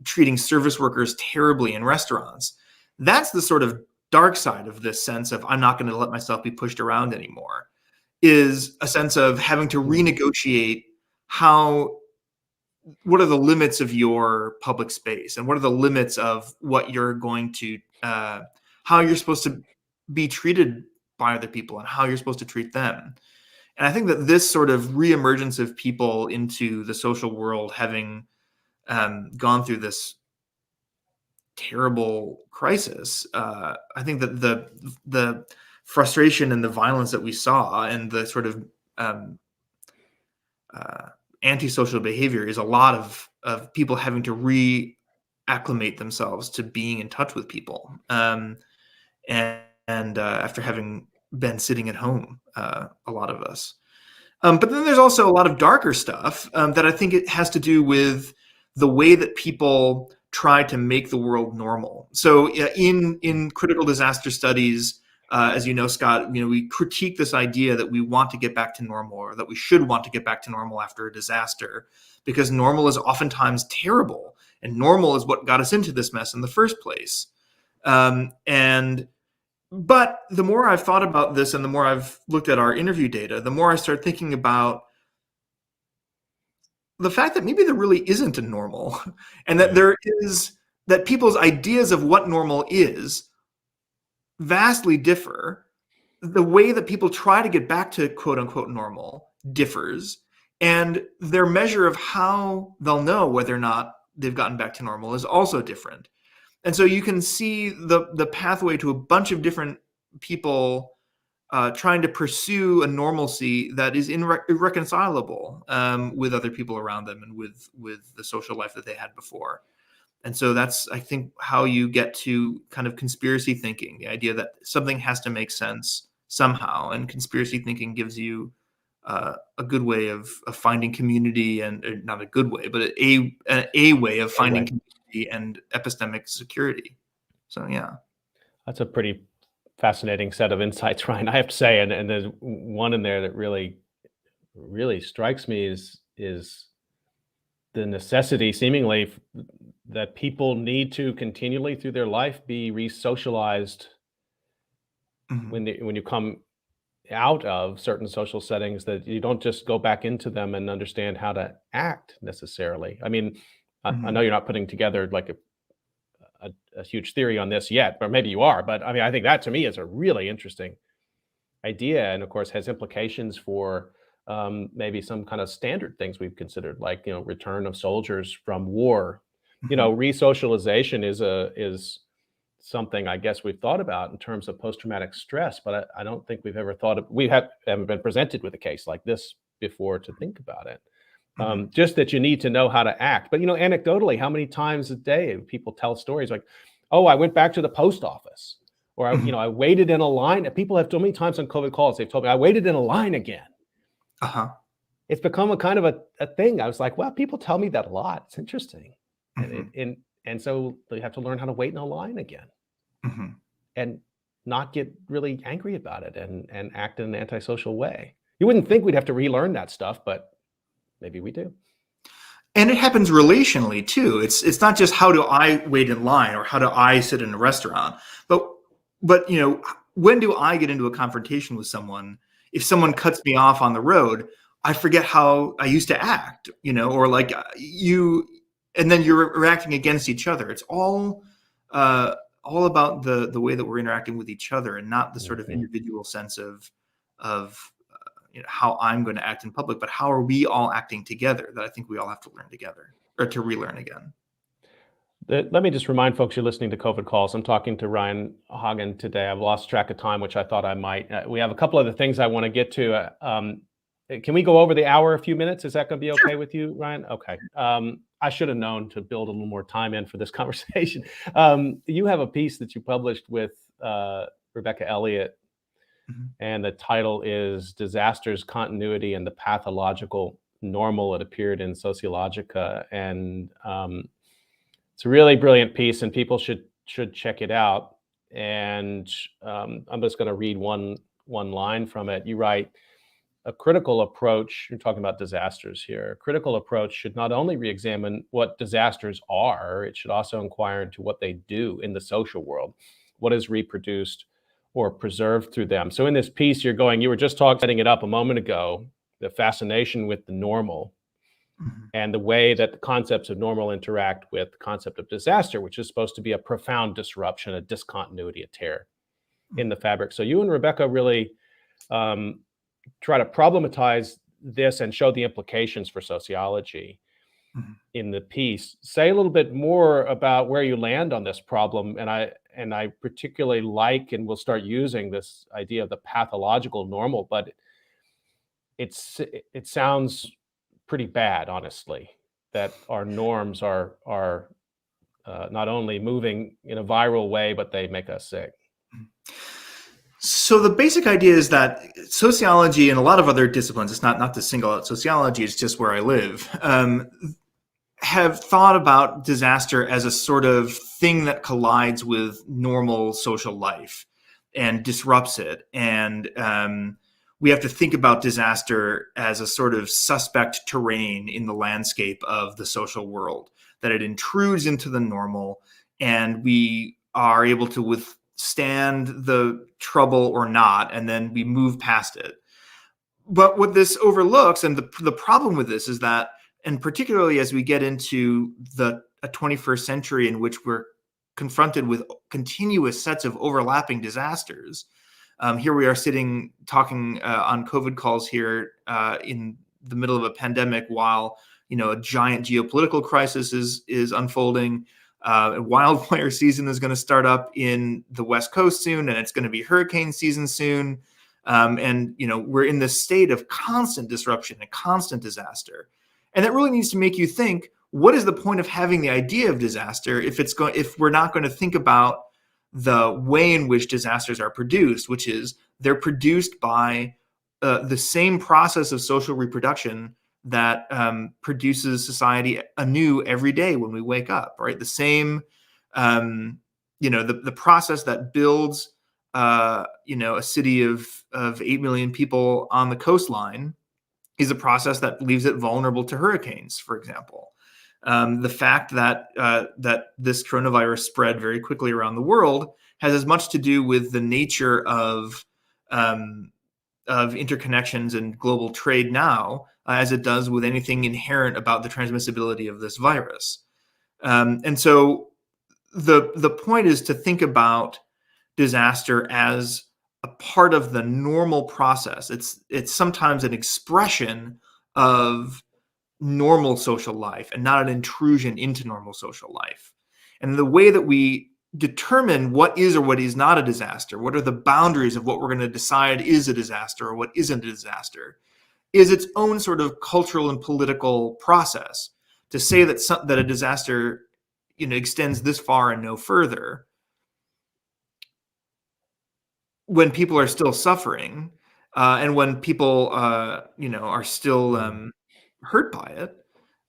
treating service workers terribly in restaurants, that's the sort of dark side of this sense of I'm not going to let myself be pushed around anymore, is a sense of having to renegotiate what are the limits of your public space and what are the limits of what you're going to, how you're supposed to be treated by other people and how you're supposed to treat them. And I think that this sort of reemergence of people into the social world, having gone through this terrible crisis, I think that the frustration and the violence that we saw and the sort of antisocial behavior is a lot of people having to reacclimate themselves to being in touch with people. And after having been sitting at home, a lot of us. But then there's also a lot of darker stuff that I think it has to do with the way that people try to make the world normal. So in critical disaster studies, as you know, Scott, we critique this idea that we want to get back to normal, or that we should want to get back to normal after a disaster, because normal is oftentimes terrible, and normal is what got us into this mess in the first place. But the more I've thought about this and the more I've looked at our interview data, the more I start thinking about the fact that maybe there really isn't a normal, and that that people's ideas of what normal is vastly differ. The way that people try to get back to quote unquote normal differs, and their measure of how they'll know whether or not they've gotten back to normal is also different. And so you can see the pathway to a bunch of different people trying to pursue a normalcy that is irreconcilable with other people around them and with the social life that they had before. And so that's, I think, how you get to kind of conspiracy thinking, the idea that something has to make sense somehow. And conspiracy thinking gives you a good way of finding community, and not a good way, but a way of finding community and epistemic security. So, yeah. That's a pretty fascinating set of insights, Ryan, I have to say. And there's one in there that really strikes me is the necessity, seemingly, that people need to continually through their life be re-socialized when you come out of certain social settings, that you don't just go back into them and understand how to act necessarily. I mean, I know you're not putting together like a huge theory on this yet, or maybe you are, but I mean, I think that to me is a really interesting idea, and of course has implications for maybe some kind of standard things we've considered, like, return of soldiers from war. Resocialization is something I guess we've thought about in terms of post-traumatic stress, but I don't think we've ever haven't been presented with a case like this before to think about it. Just that you need to know how to act. But, anecdotally, how many times a day people tell stories like, oh, I went back to the post office, or, I waited in a line. People have told me times on COVID calls, they've told me I waited in a line again. It's become a kind of a thing. I was like, well, people tell me that a lot. It's interesting. And so you have to learn how to wait in a line again and not get really angry about it and act in an antisocial way. You wouldn't think we'd have to relearn that stuff, but maybe we do. And it happens relationally too. It's not just how do I wait in line or how do I sit in a restaurant, but when do I get into a confrontation with someone? If someone cuts me off on the road, I forget how I used to act, or like and then you're reacting against each other. It's all all about the way that we're interacting with each other, and not the sort of Mhm. individual sense of how I'm going to act in public, but how are we all acting together, that I think we all have to learn together, or to relearn again. Let me just remind folks you're listening to COVID Calls. I'm talking to Ryan Hoggin today. I've lost track of time, which I thought I might. We have a couple other things I want to get to. Can we go over the hour a few minutes? Is that going to be okay with you, Ryan? Okay. I should have known to build a little more time in for this conversation. You have a piece that you published with Rebecca Elliott, and the title is Disasters, Continuity, and the Pathological Normal. It appeared in Sociologica. And it's a really brilliant piece, and people should check it out. And I'm just going to read one line from it. You write, a critical approach, you're talking about disasters here, a critical approach should not only re-examine what disasters are, it should also inquire into what they do in the social world, what is reproduced or preserved through them. So in this piece, you were just setting it up a moment ago, the fascination with the normal, and the way that the concepts of normal interact with the concept of disaster, which is supposed to be a profound disruption, a discontinuity, a tear in the fabric. So you and Rebecca really try to problematize this and show the implications for sociology in the piece. Say a little bit more about where you land on this problem. And I particularly like, and we'll start using this idea of the pathological normal, but it sounds pretty bad, honestly, that our norms are not only moving in a viral way, but they make us sick. So the basic idea is that sociology and a lot of other disciplines, it's not to single out sociology, it's just where I live, have thought about disaster as a sort of thing that collides with normal social life and disrupts it. And we have to think about disaster as a sort of suspect terrain in the landscape of the social world, that it intrudes into the normal, and we are able to withstand the trouble or not, and then we move past it. But what this overlooks, and the problem with this is that, and particularly as we get into a 21st century in which we're confronted with continuous sets of overlapping disasters, here we are sitting talking on COVID calls here in the middle of a pandemic, while a giant geopolitical crisis is unfolding. A wildfire season is going to start up in the West Coast soon, and it's going to be hurricane season soon. And we're in this state of constant disruption and constant disaster. And that really needs to make you think, what is the point of having the idea of disaster if we're not going to think about the way in which disasters are produced, which is they're produced by the same process of social reproduction that produces society anew every day when we wake up, right? The same, the process that builds, a city of 8 million people on the coastline is a process that leaves it vulnerable to hurricanes, for example. The fact that this coronavirus spread very quickly around the world has as much to do with the nature of interconnections and global trade now as it does with anything inherent about the transmissibility of this virus. And so the point is to think about disaster as a part of the normal process. It's sometimes an expression of normal social life and not an intrusion into normal social life. And the way that we determine what is or what is not a disaster, what are the boundaries of what we're going to decide is a disaster or what isn't a disaster, is its own sort of cultural and political process. To say that a disaster extends this far and no further, when people are still suffering, and when people are still hurt by it,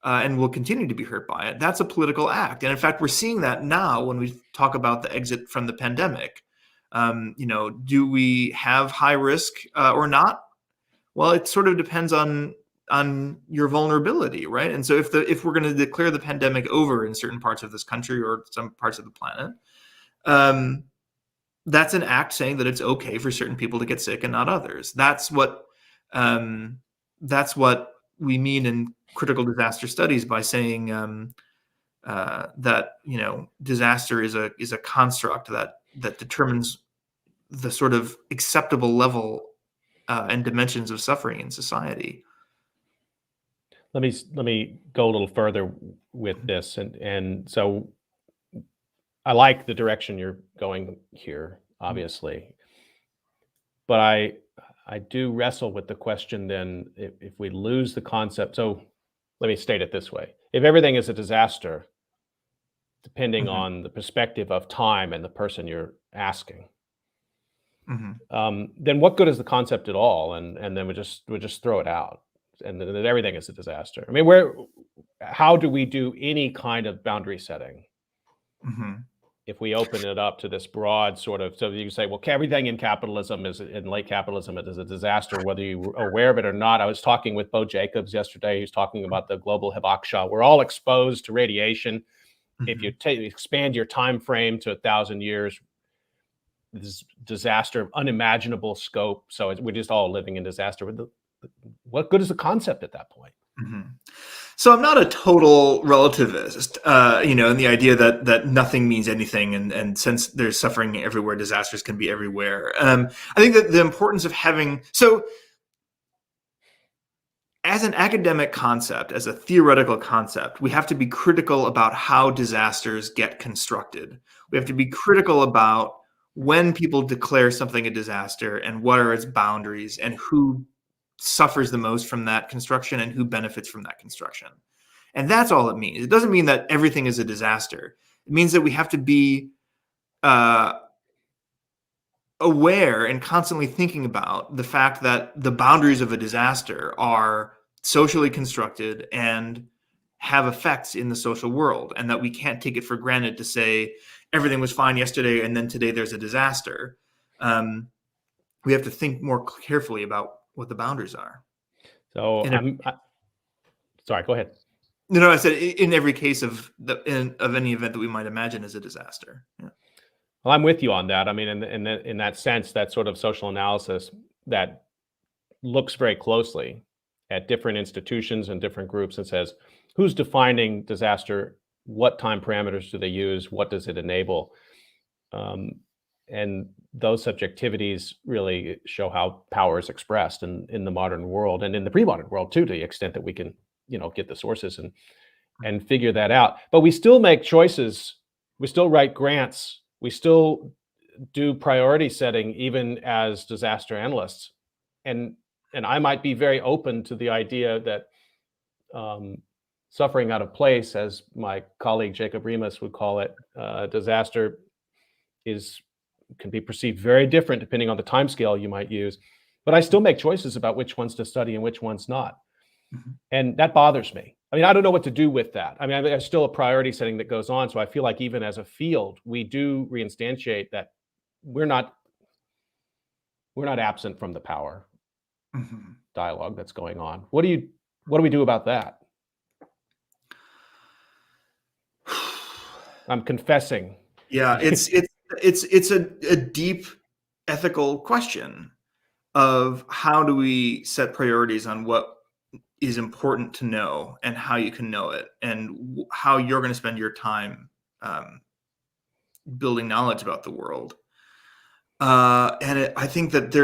and will continue to be hurt by it, that's a political act. And in fact, we're seeing that now when we talk about the exit from the pandemic. Do we have high risk or not? Well, it sort of depends on your vulnerability, right? And so if we're going to declare the pandemic over in certain parts of this country or some parts of the planet, that's an act saying that it's okay for certain people to get sick and not others. That's what we mean in critical disaster studies by saying that disaster is a construct that determines the sort of acceptable level and dimensions of suffering in society. Let me go a little further with this, and so I like the direction you're going here, obviously, but I do wrestle with the question then if we lose the concept. So let me state it this way: if everything is a disaster, depending Mhm. on the perspective of time and the person you're asking, Mhm. then what good is the concept at all? And then we just throw it out, and then everything is a disaster. I mean, how do we do any kind of boundary setting Mhm. if we open it up to this broad sort of? So you can say, well, everything in capitalism is in late capitalism, it is a disaster, whether you are aware of it or not. I was talking with Bo Jacobs yesterday. He's talking about the global hibakusha. We're all exposed to radiation. If you Mhm. expand your time frame to 1,000 years, this disaster of unimaginable scope. So we're just all living in disaster. What good is the concept at that point? Mhm. So I'm not a total relativist, in the idea that nothing means anything, and since there's suffering everywhere, disasters can be everywhere. I think that the importance of having as an academic concept, as a theoretical concept, we have to be critical about how disasters get constructed. We have to be critical about when people declare something a disaster and what are its boundaries and who suffers the most from that construction and who benefits from that construction. And that's all it means. It doesn't mean that everything is a disaster. It means that we have to be uh, aware and constantly thinking about the fact that the boundaries of a disaster are socially constructed and have effects in the social world, and that we can't take it for granted to say everything was fine yesterday and then today there's a disaster. We have to think more carefully about what the boundaries are. So In sorry, go ahead. No, I said in every case of of any event that we might imagine as a disaster. Yeah. Well, I'm with you on that. I mean, in that sense, that sort of social analysis that looks very closely at different institutions and different groups and says, who's defining disaster? What time parameters do they use? What does it enable? Um, and those subjectivities really show how power is expressed in the modern world and in the pre-modern world too, to the extent that we can, get the sources and figure that out. But we still make choices. We still write grants. We still do priority setting, even as disaster analysts. And I might be very open to the idea that suffering out of place, as my colleague Jacob Remus would call it, disaster can be perceived very different depending on the time scale you might use. But I still make choices about which ones to study and which ones not. Mhm. And that bothers me. I mean, I don't know what to do with that. I mean, there's still a priority setting that goes on. So I feel like even as a field, we do reinstantiate that we're not absent from the power Mhm. dialogue that's going on. What do we do about that? I'm confessing. Yeah, it's a deep ethical question of how do we set priorities on what is important to know and how you can know it, and how you're going to spend your time um, building knowledge about the world. I think that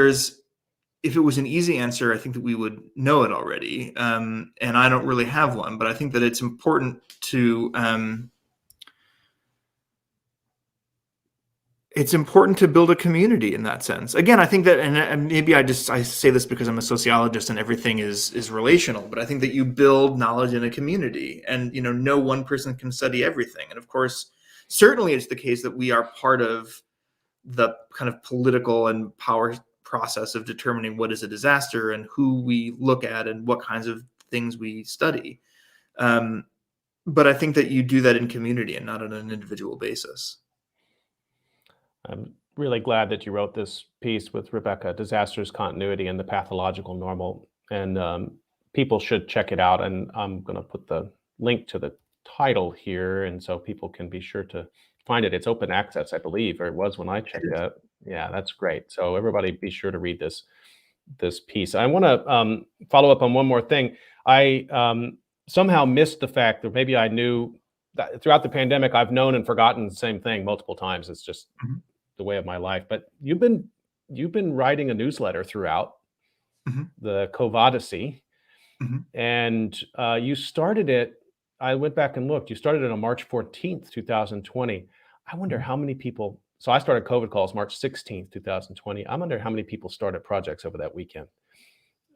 if it was an easy answer, I think that we would know it already. And I don't really have one, but I think that it's important to build a community in that sense. Again, I think that, and maybe I say this because I'm a sociologist and everything is relational, but I think that you build knowledge in a community, and no one person can study everything. And of course, certainly it's the case that we are part of the kind of political and power process of determining what is a disaster and who we look at and what kinds of things we study. But I think that you do that in community and not on an individual basis. I'm really glad that you wrote this piece with Rebecca, Disasters, Continuity, and the Pathological Normal. And people should check it out. And I'm going to put the link to the title here, and so people can be sure to find it. It's open access, I believe, or it was when I checked it. Yeah, that's great. So everybody be sure to read this piece. I want to follow up on one more thing. I somehow missed the fact that maybe I knew throughout the pandemic, I've known and forgotten the same thing multiple times. It's just Mhm. the way of my life. But you've been writing a newsletter throughout Mhm. the COVIDCalls, Mhm. and you started it. I went back and looked. You started it on March 14th, 2020. I wonder Mhm. how many people. So I started COVIDCalls March 16th, 2020. I wonder how many people started projects over that weekend.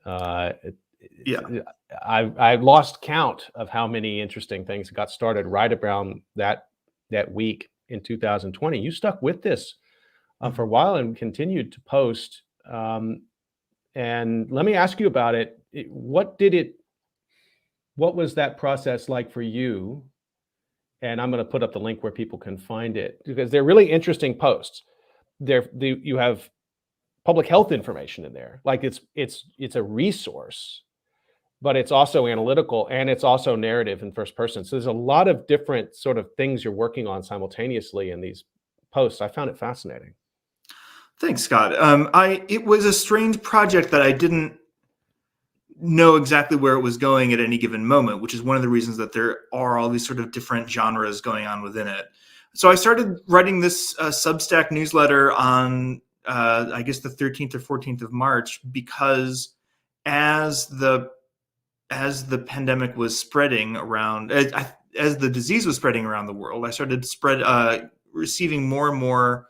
Uh, it, Yeah. I lost count of how many interesting things got started right around that week in 2020. You stuck with this for Mhm. a while and continued to post. And let me ask you about it. What was that process like for you? And I'm going to put up the link where people can find it because they're really interesting posts. You have public health information in there, like it's a resource, but it's also analytical and it's also narrative in first person. So there's a lot of different sort of things you're working on simultaneously in these posts. I found it fascinating. Thanks, Scott. It was a strange project that I didn't know exactly where it was going at any given moment, which is one of the reasons that there are all these sort of different genres going on within it. So I started writing this Substack newsletter on, I guess, the 13th or 14th of March, because as the pandemic was spreading around, as the disease was spreading around the world, I started receiving more and more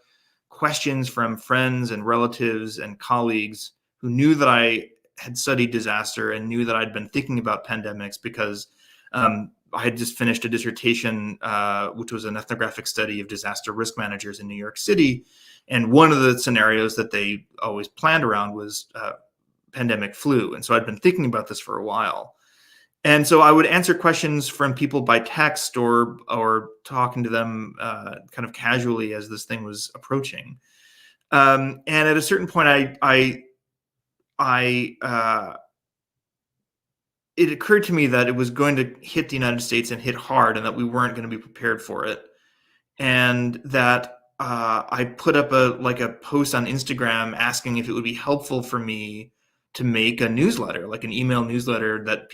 questions from friends and relatives and colleagues who knew that I had studied disaster and knew that I'd been thinking about pandemics because I had just finished a dissertation, which was an ethnographic study of disaster risk managers in New York City. And one of the scenarios that they always planned around was pandemic flu. And so I'd been thinking about this for a while. And so I would answer questions from people by text or talking to them kind of casually as this thing was approaching. And at a certain point, it occurred to me that it was going to hit the United States and hit hard, and that we weren't going to be prepared for it. And that I put up a post on Instagram asking if it would be helpful for me to make a newsletter, like an email newsletter that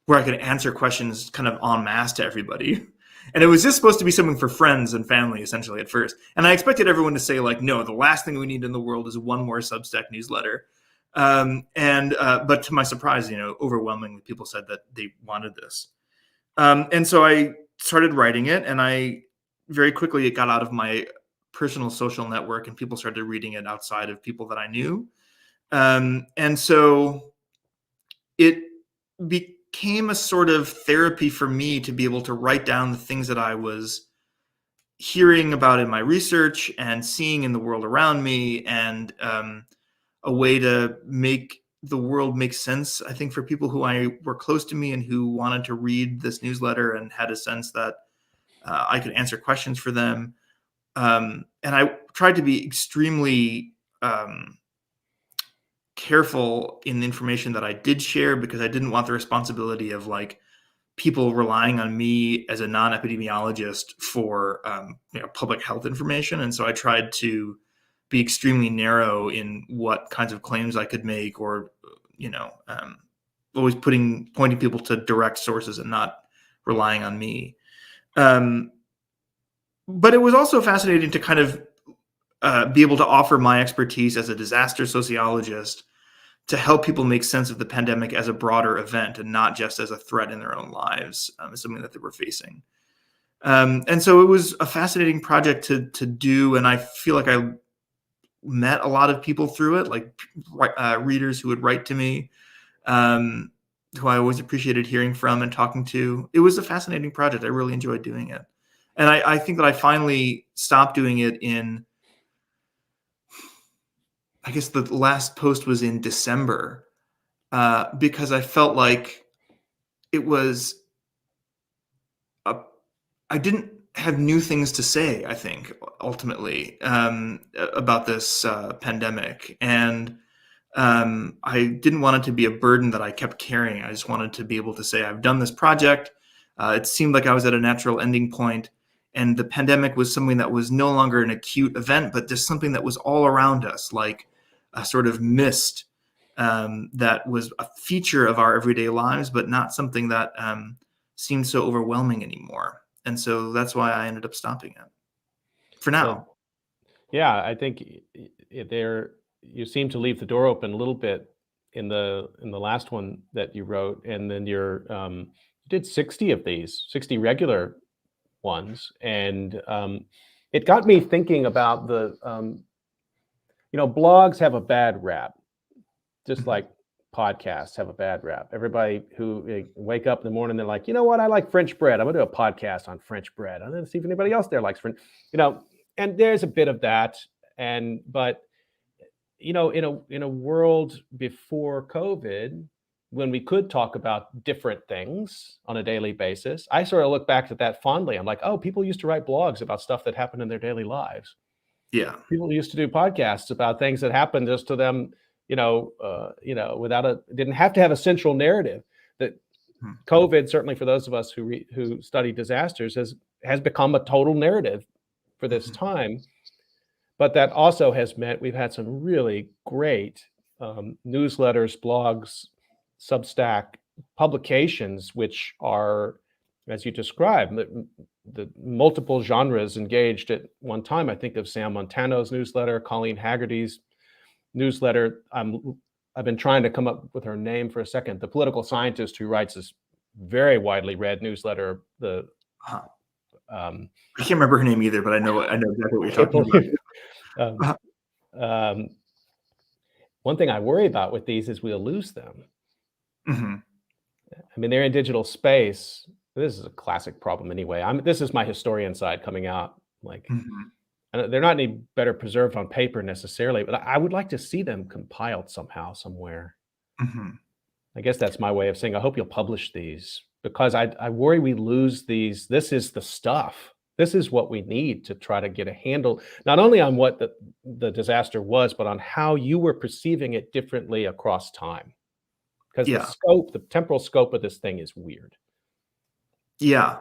where I could answer questions kind of en masse to everybody. And it was just supposed to be something for friends and family, essentially, at first. And I expected everyone to say, like, no, the last thing we need in the world is one more Substack newsletter. But to my surprise, overwhelmingly people said that they wanted this. And so I started writing it, and very quickly it got out of my personal social network, and people started reading it outside of people that I knew. And so it became a sort of therapy for me to be able to write down the things that I was hearing about in my research and seeing in the world around me, and a way to make the world make sense, I think, for people who were close to me and who wanted to read this newsletter and had a sense that I could answer questions for them. And I tried to be extremely careful in the information that I did share, because I didn't want the responsibility of people relying on me as a non-epidemiologist for public health information. And so I tried to be extremely narrow in what kinds of claims I could make, or always pointing people to direct sources and not relying on me. But it was also fascinating to kind of be able to offer my expertise as a disaster sociologist to help people make sense of the pandemic as a broader event, and not just as a threat in their own lives, as something that they were facing. And so it was a fascinating project to do, and I feel like I met a lot of people through it, like readers who would write to me, who I always appreciated hearing from and talking to. It was a fascinating project. I really enjoyed doing it. And I think that I finally stopped doing it I guess the last post was in December, because I felt like it was I didn't have new things to say, I think, ultimately, about this pandemic. And I didn't want it to be a burden that I kept carrying. I just wanted to be able to say, I've done this project. It seemed like I was at a natural ending point, and the pandemic was something that was no longer an acute event, but just something that was all around us, like a sort of mist, that was a feature of our everyday lives, but not something that seemed so overwhelming anymore. And so that's why I ended up stopping it for now. Yeah, I think there you seem to leave the door open a little bit in the last one that you wrote, and then you did 60 of these, 60 regular ones, and it got me thinking about blogs have a bad rap, just like podcasts have a bad rap. Everybody who wake up in the morning, they're like, you know what, I like French bread. I'm gonna do a podcast on French bread. I'm gonna see if anybody else there likes French, and there's a bit of that. But in a world before COVID, when we could talk about different things on a daily basis, I sort of look back at that fondly. I'm like, oh, people used to write blogs about stuff that happened in their daily lives. Yeah. People used to do podcasts about things that happened just to them, didn't have to have a central narrative. That COVID, certainly for those of us who study disasters, has become a total narrative for this time. But that also has meant we've had some really great newsletters, blogs, Substack publications, which are, as you described, the multiple genres engaged at one time. I think of Sam Montano's newsletter, Colleen Haggerty's newsletter. I've been trying to come up with her name for a second. The political scientist who writes this very widely read newsletter. I can't remember her name either, but I know exactly what you're talking about. One thing I worry about with these is we'll lose them. Mm-hmm. I mean, they're in digital space. This is a classic problem anyway. This is my historian side coming out. Like, they're not any better preserved on paper necessarily, but I would like to see them compiled somehow, somewhere. I guess that's my way of saying, I hope you'll publish these, because I worry we lose these. This is the stuff. This is what we need to try to get a handle, not only on what the disaster was, but on how you were perceiving it differently across time. Because the temporal scope of this thing is weird. Yeah.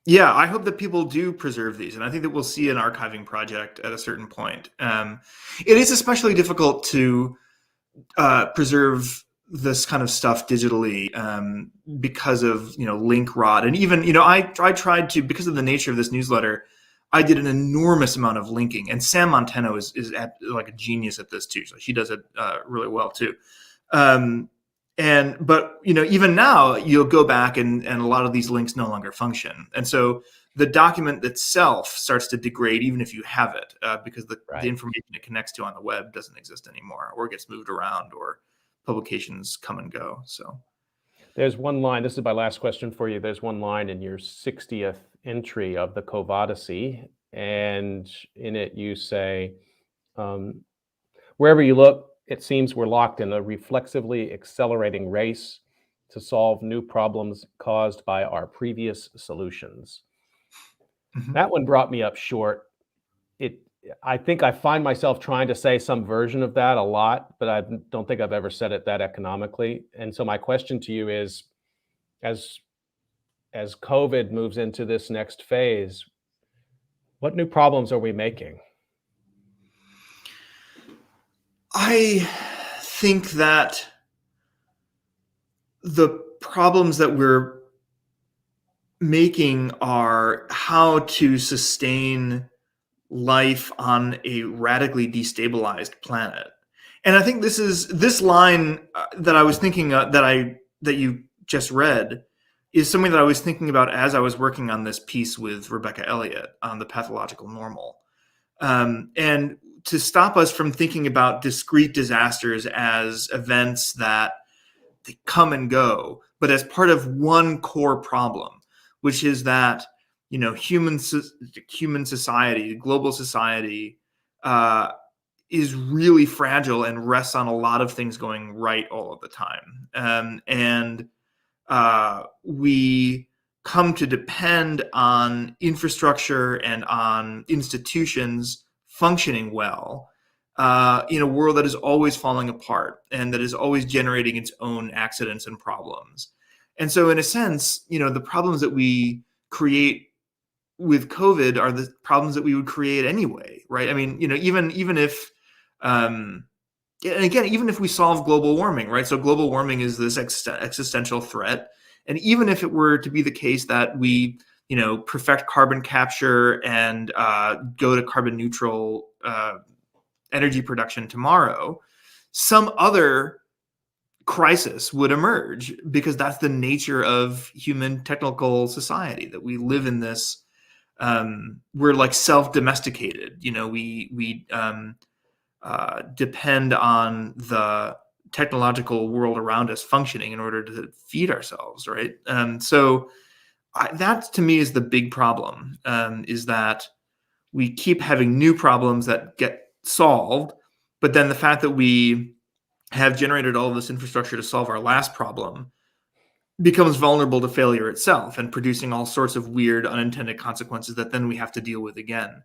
Yeah, I hope that people do preserve these, and I think that we'll see an archiving project at a certain point. It is especially difficult to preserve this kind of stuff digitally because of link rot, and even I tried to, because of the nature of this newsletter, I did an enormous amount of linking, and Sam Montano is like a genius at this too, so she does it really well too. But even now you'll go back and a lot of these links no longer function. And so the document itself starts to degrade even if you have it, because the information it connects to on the web doesn't exist anymore, or gets moved around, or publications come and go. So there's one line, this is my last question for you. There's one line in your 60th entry of the COVIDCalls, and in it you say, wherever you look, it seems we're locked in a reflexively accelerating race to solve new problems caused by our previous solutions. That one brought me up short. I think I find myself trying to say some version of that a lot, but I don't think I've ever said it that economically. And so my question to you is, as COVID moves into this next phase, what new problems are we making? I think that the problems that we're making are how to sustain life on a radically destabilized planet. And I think this line that I was thinking that you just read is something that I was thinking about as I was working on this piece with Rebecca Elliott on the pathological normal. And to stop us from thinking about discrete disasters as events that they come and go, but as part of one core problem, which is that human society, global society, is really fragile and rests on a lot of things going right all of the time. And we come to depend on infrastructure and on institutions functioning well in a world that is always falling apart and that is always generating its own accidents and problems. And so in a sense, the problems that we create with COVID are the problems that we would create anyway, right? I mean, even if, and again, even if we solve global warming, right? So global warming is this existential threat, And even if it were to be the case that we, perfect carbon capture and go to carbon neutral energy production tomorrow, some other crisis would emerge, because that's the nature of human technical society, that we live in this, we're like self-domesticated. We depend on the technological world around us functioning in order to feed ourselves, right? So that to me is the big problem, is that we keep having new problems that get solved, but then the fact that we have generated all of this infrastructure to solve our last problem becomes vulnerable to failure itself and producing all sorts of weird unintended consequences that then we have to deal with again.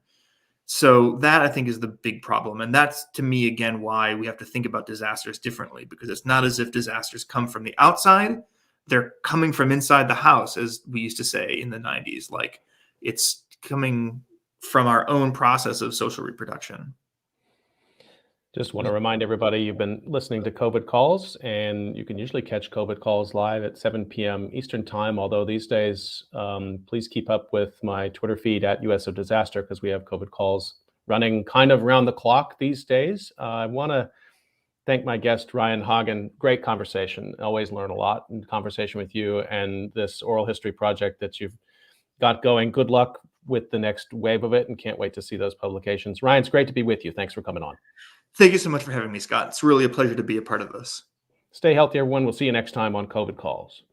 So that, I think, is the big problem. And that's, to me, again, why we have to think about disasters differently, because it's not as if disasters come from the outside. They're coming from inside the house, as we used to say in the 90s. Like, it's coming from our own process of social reproduction. Just want to remind everybody, you've been listening to COVID Calls, and you can usually catch COVID Calls live at 7 p.m. Eastern Time, although these days, please keep up with my Twitter feed at US of Disaster, because we have COVID Calls running kind of around the clock these days. I want to thank my guest, Ryan Hoggin. Great conversation. I always learn a lot in conversation with you and this oral history project that you've got going. Good luck with the next wave of it, and can't wait to see those publications. Ryan, it's great to be with you. Thanks for coming on. Thank you so much for having me, Scott. It's really a pleasure to be a part of this. Stay healthy, everyone. We'll see you next time on COVID Calls.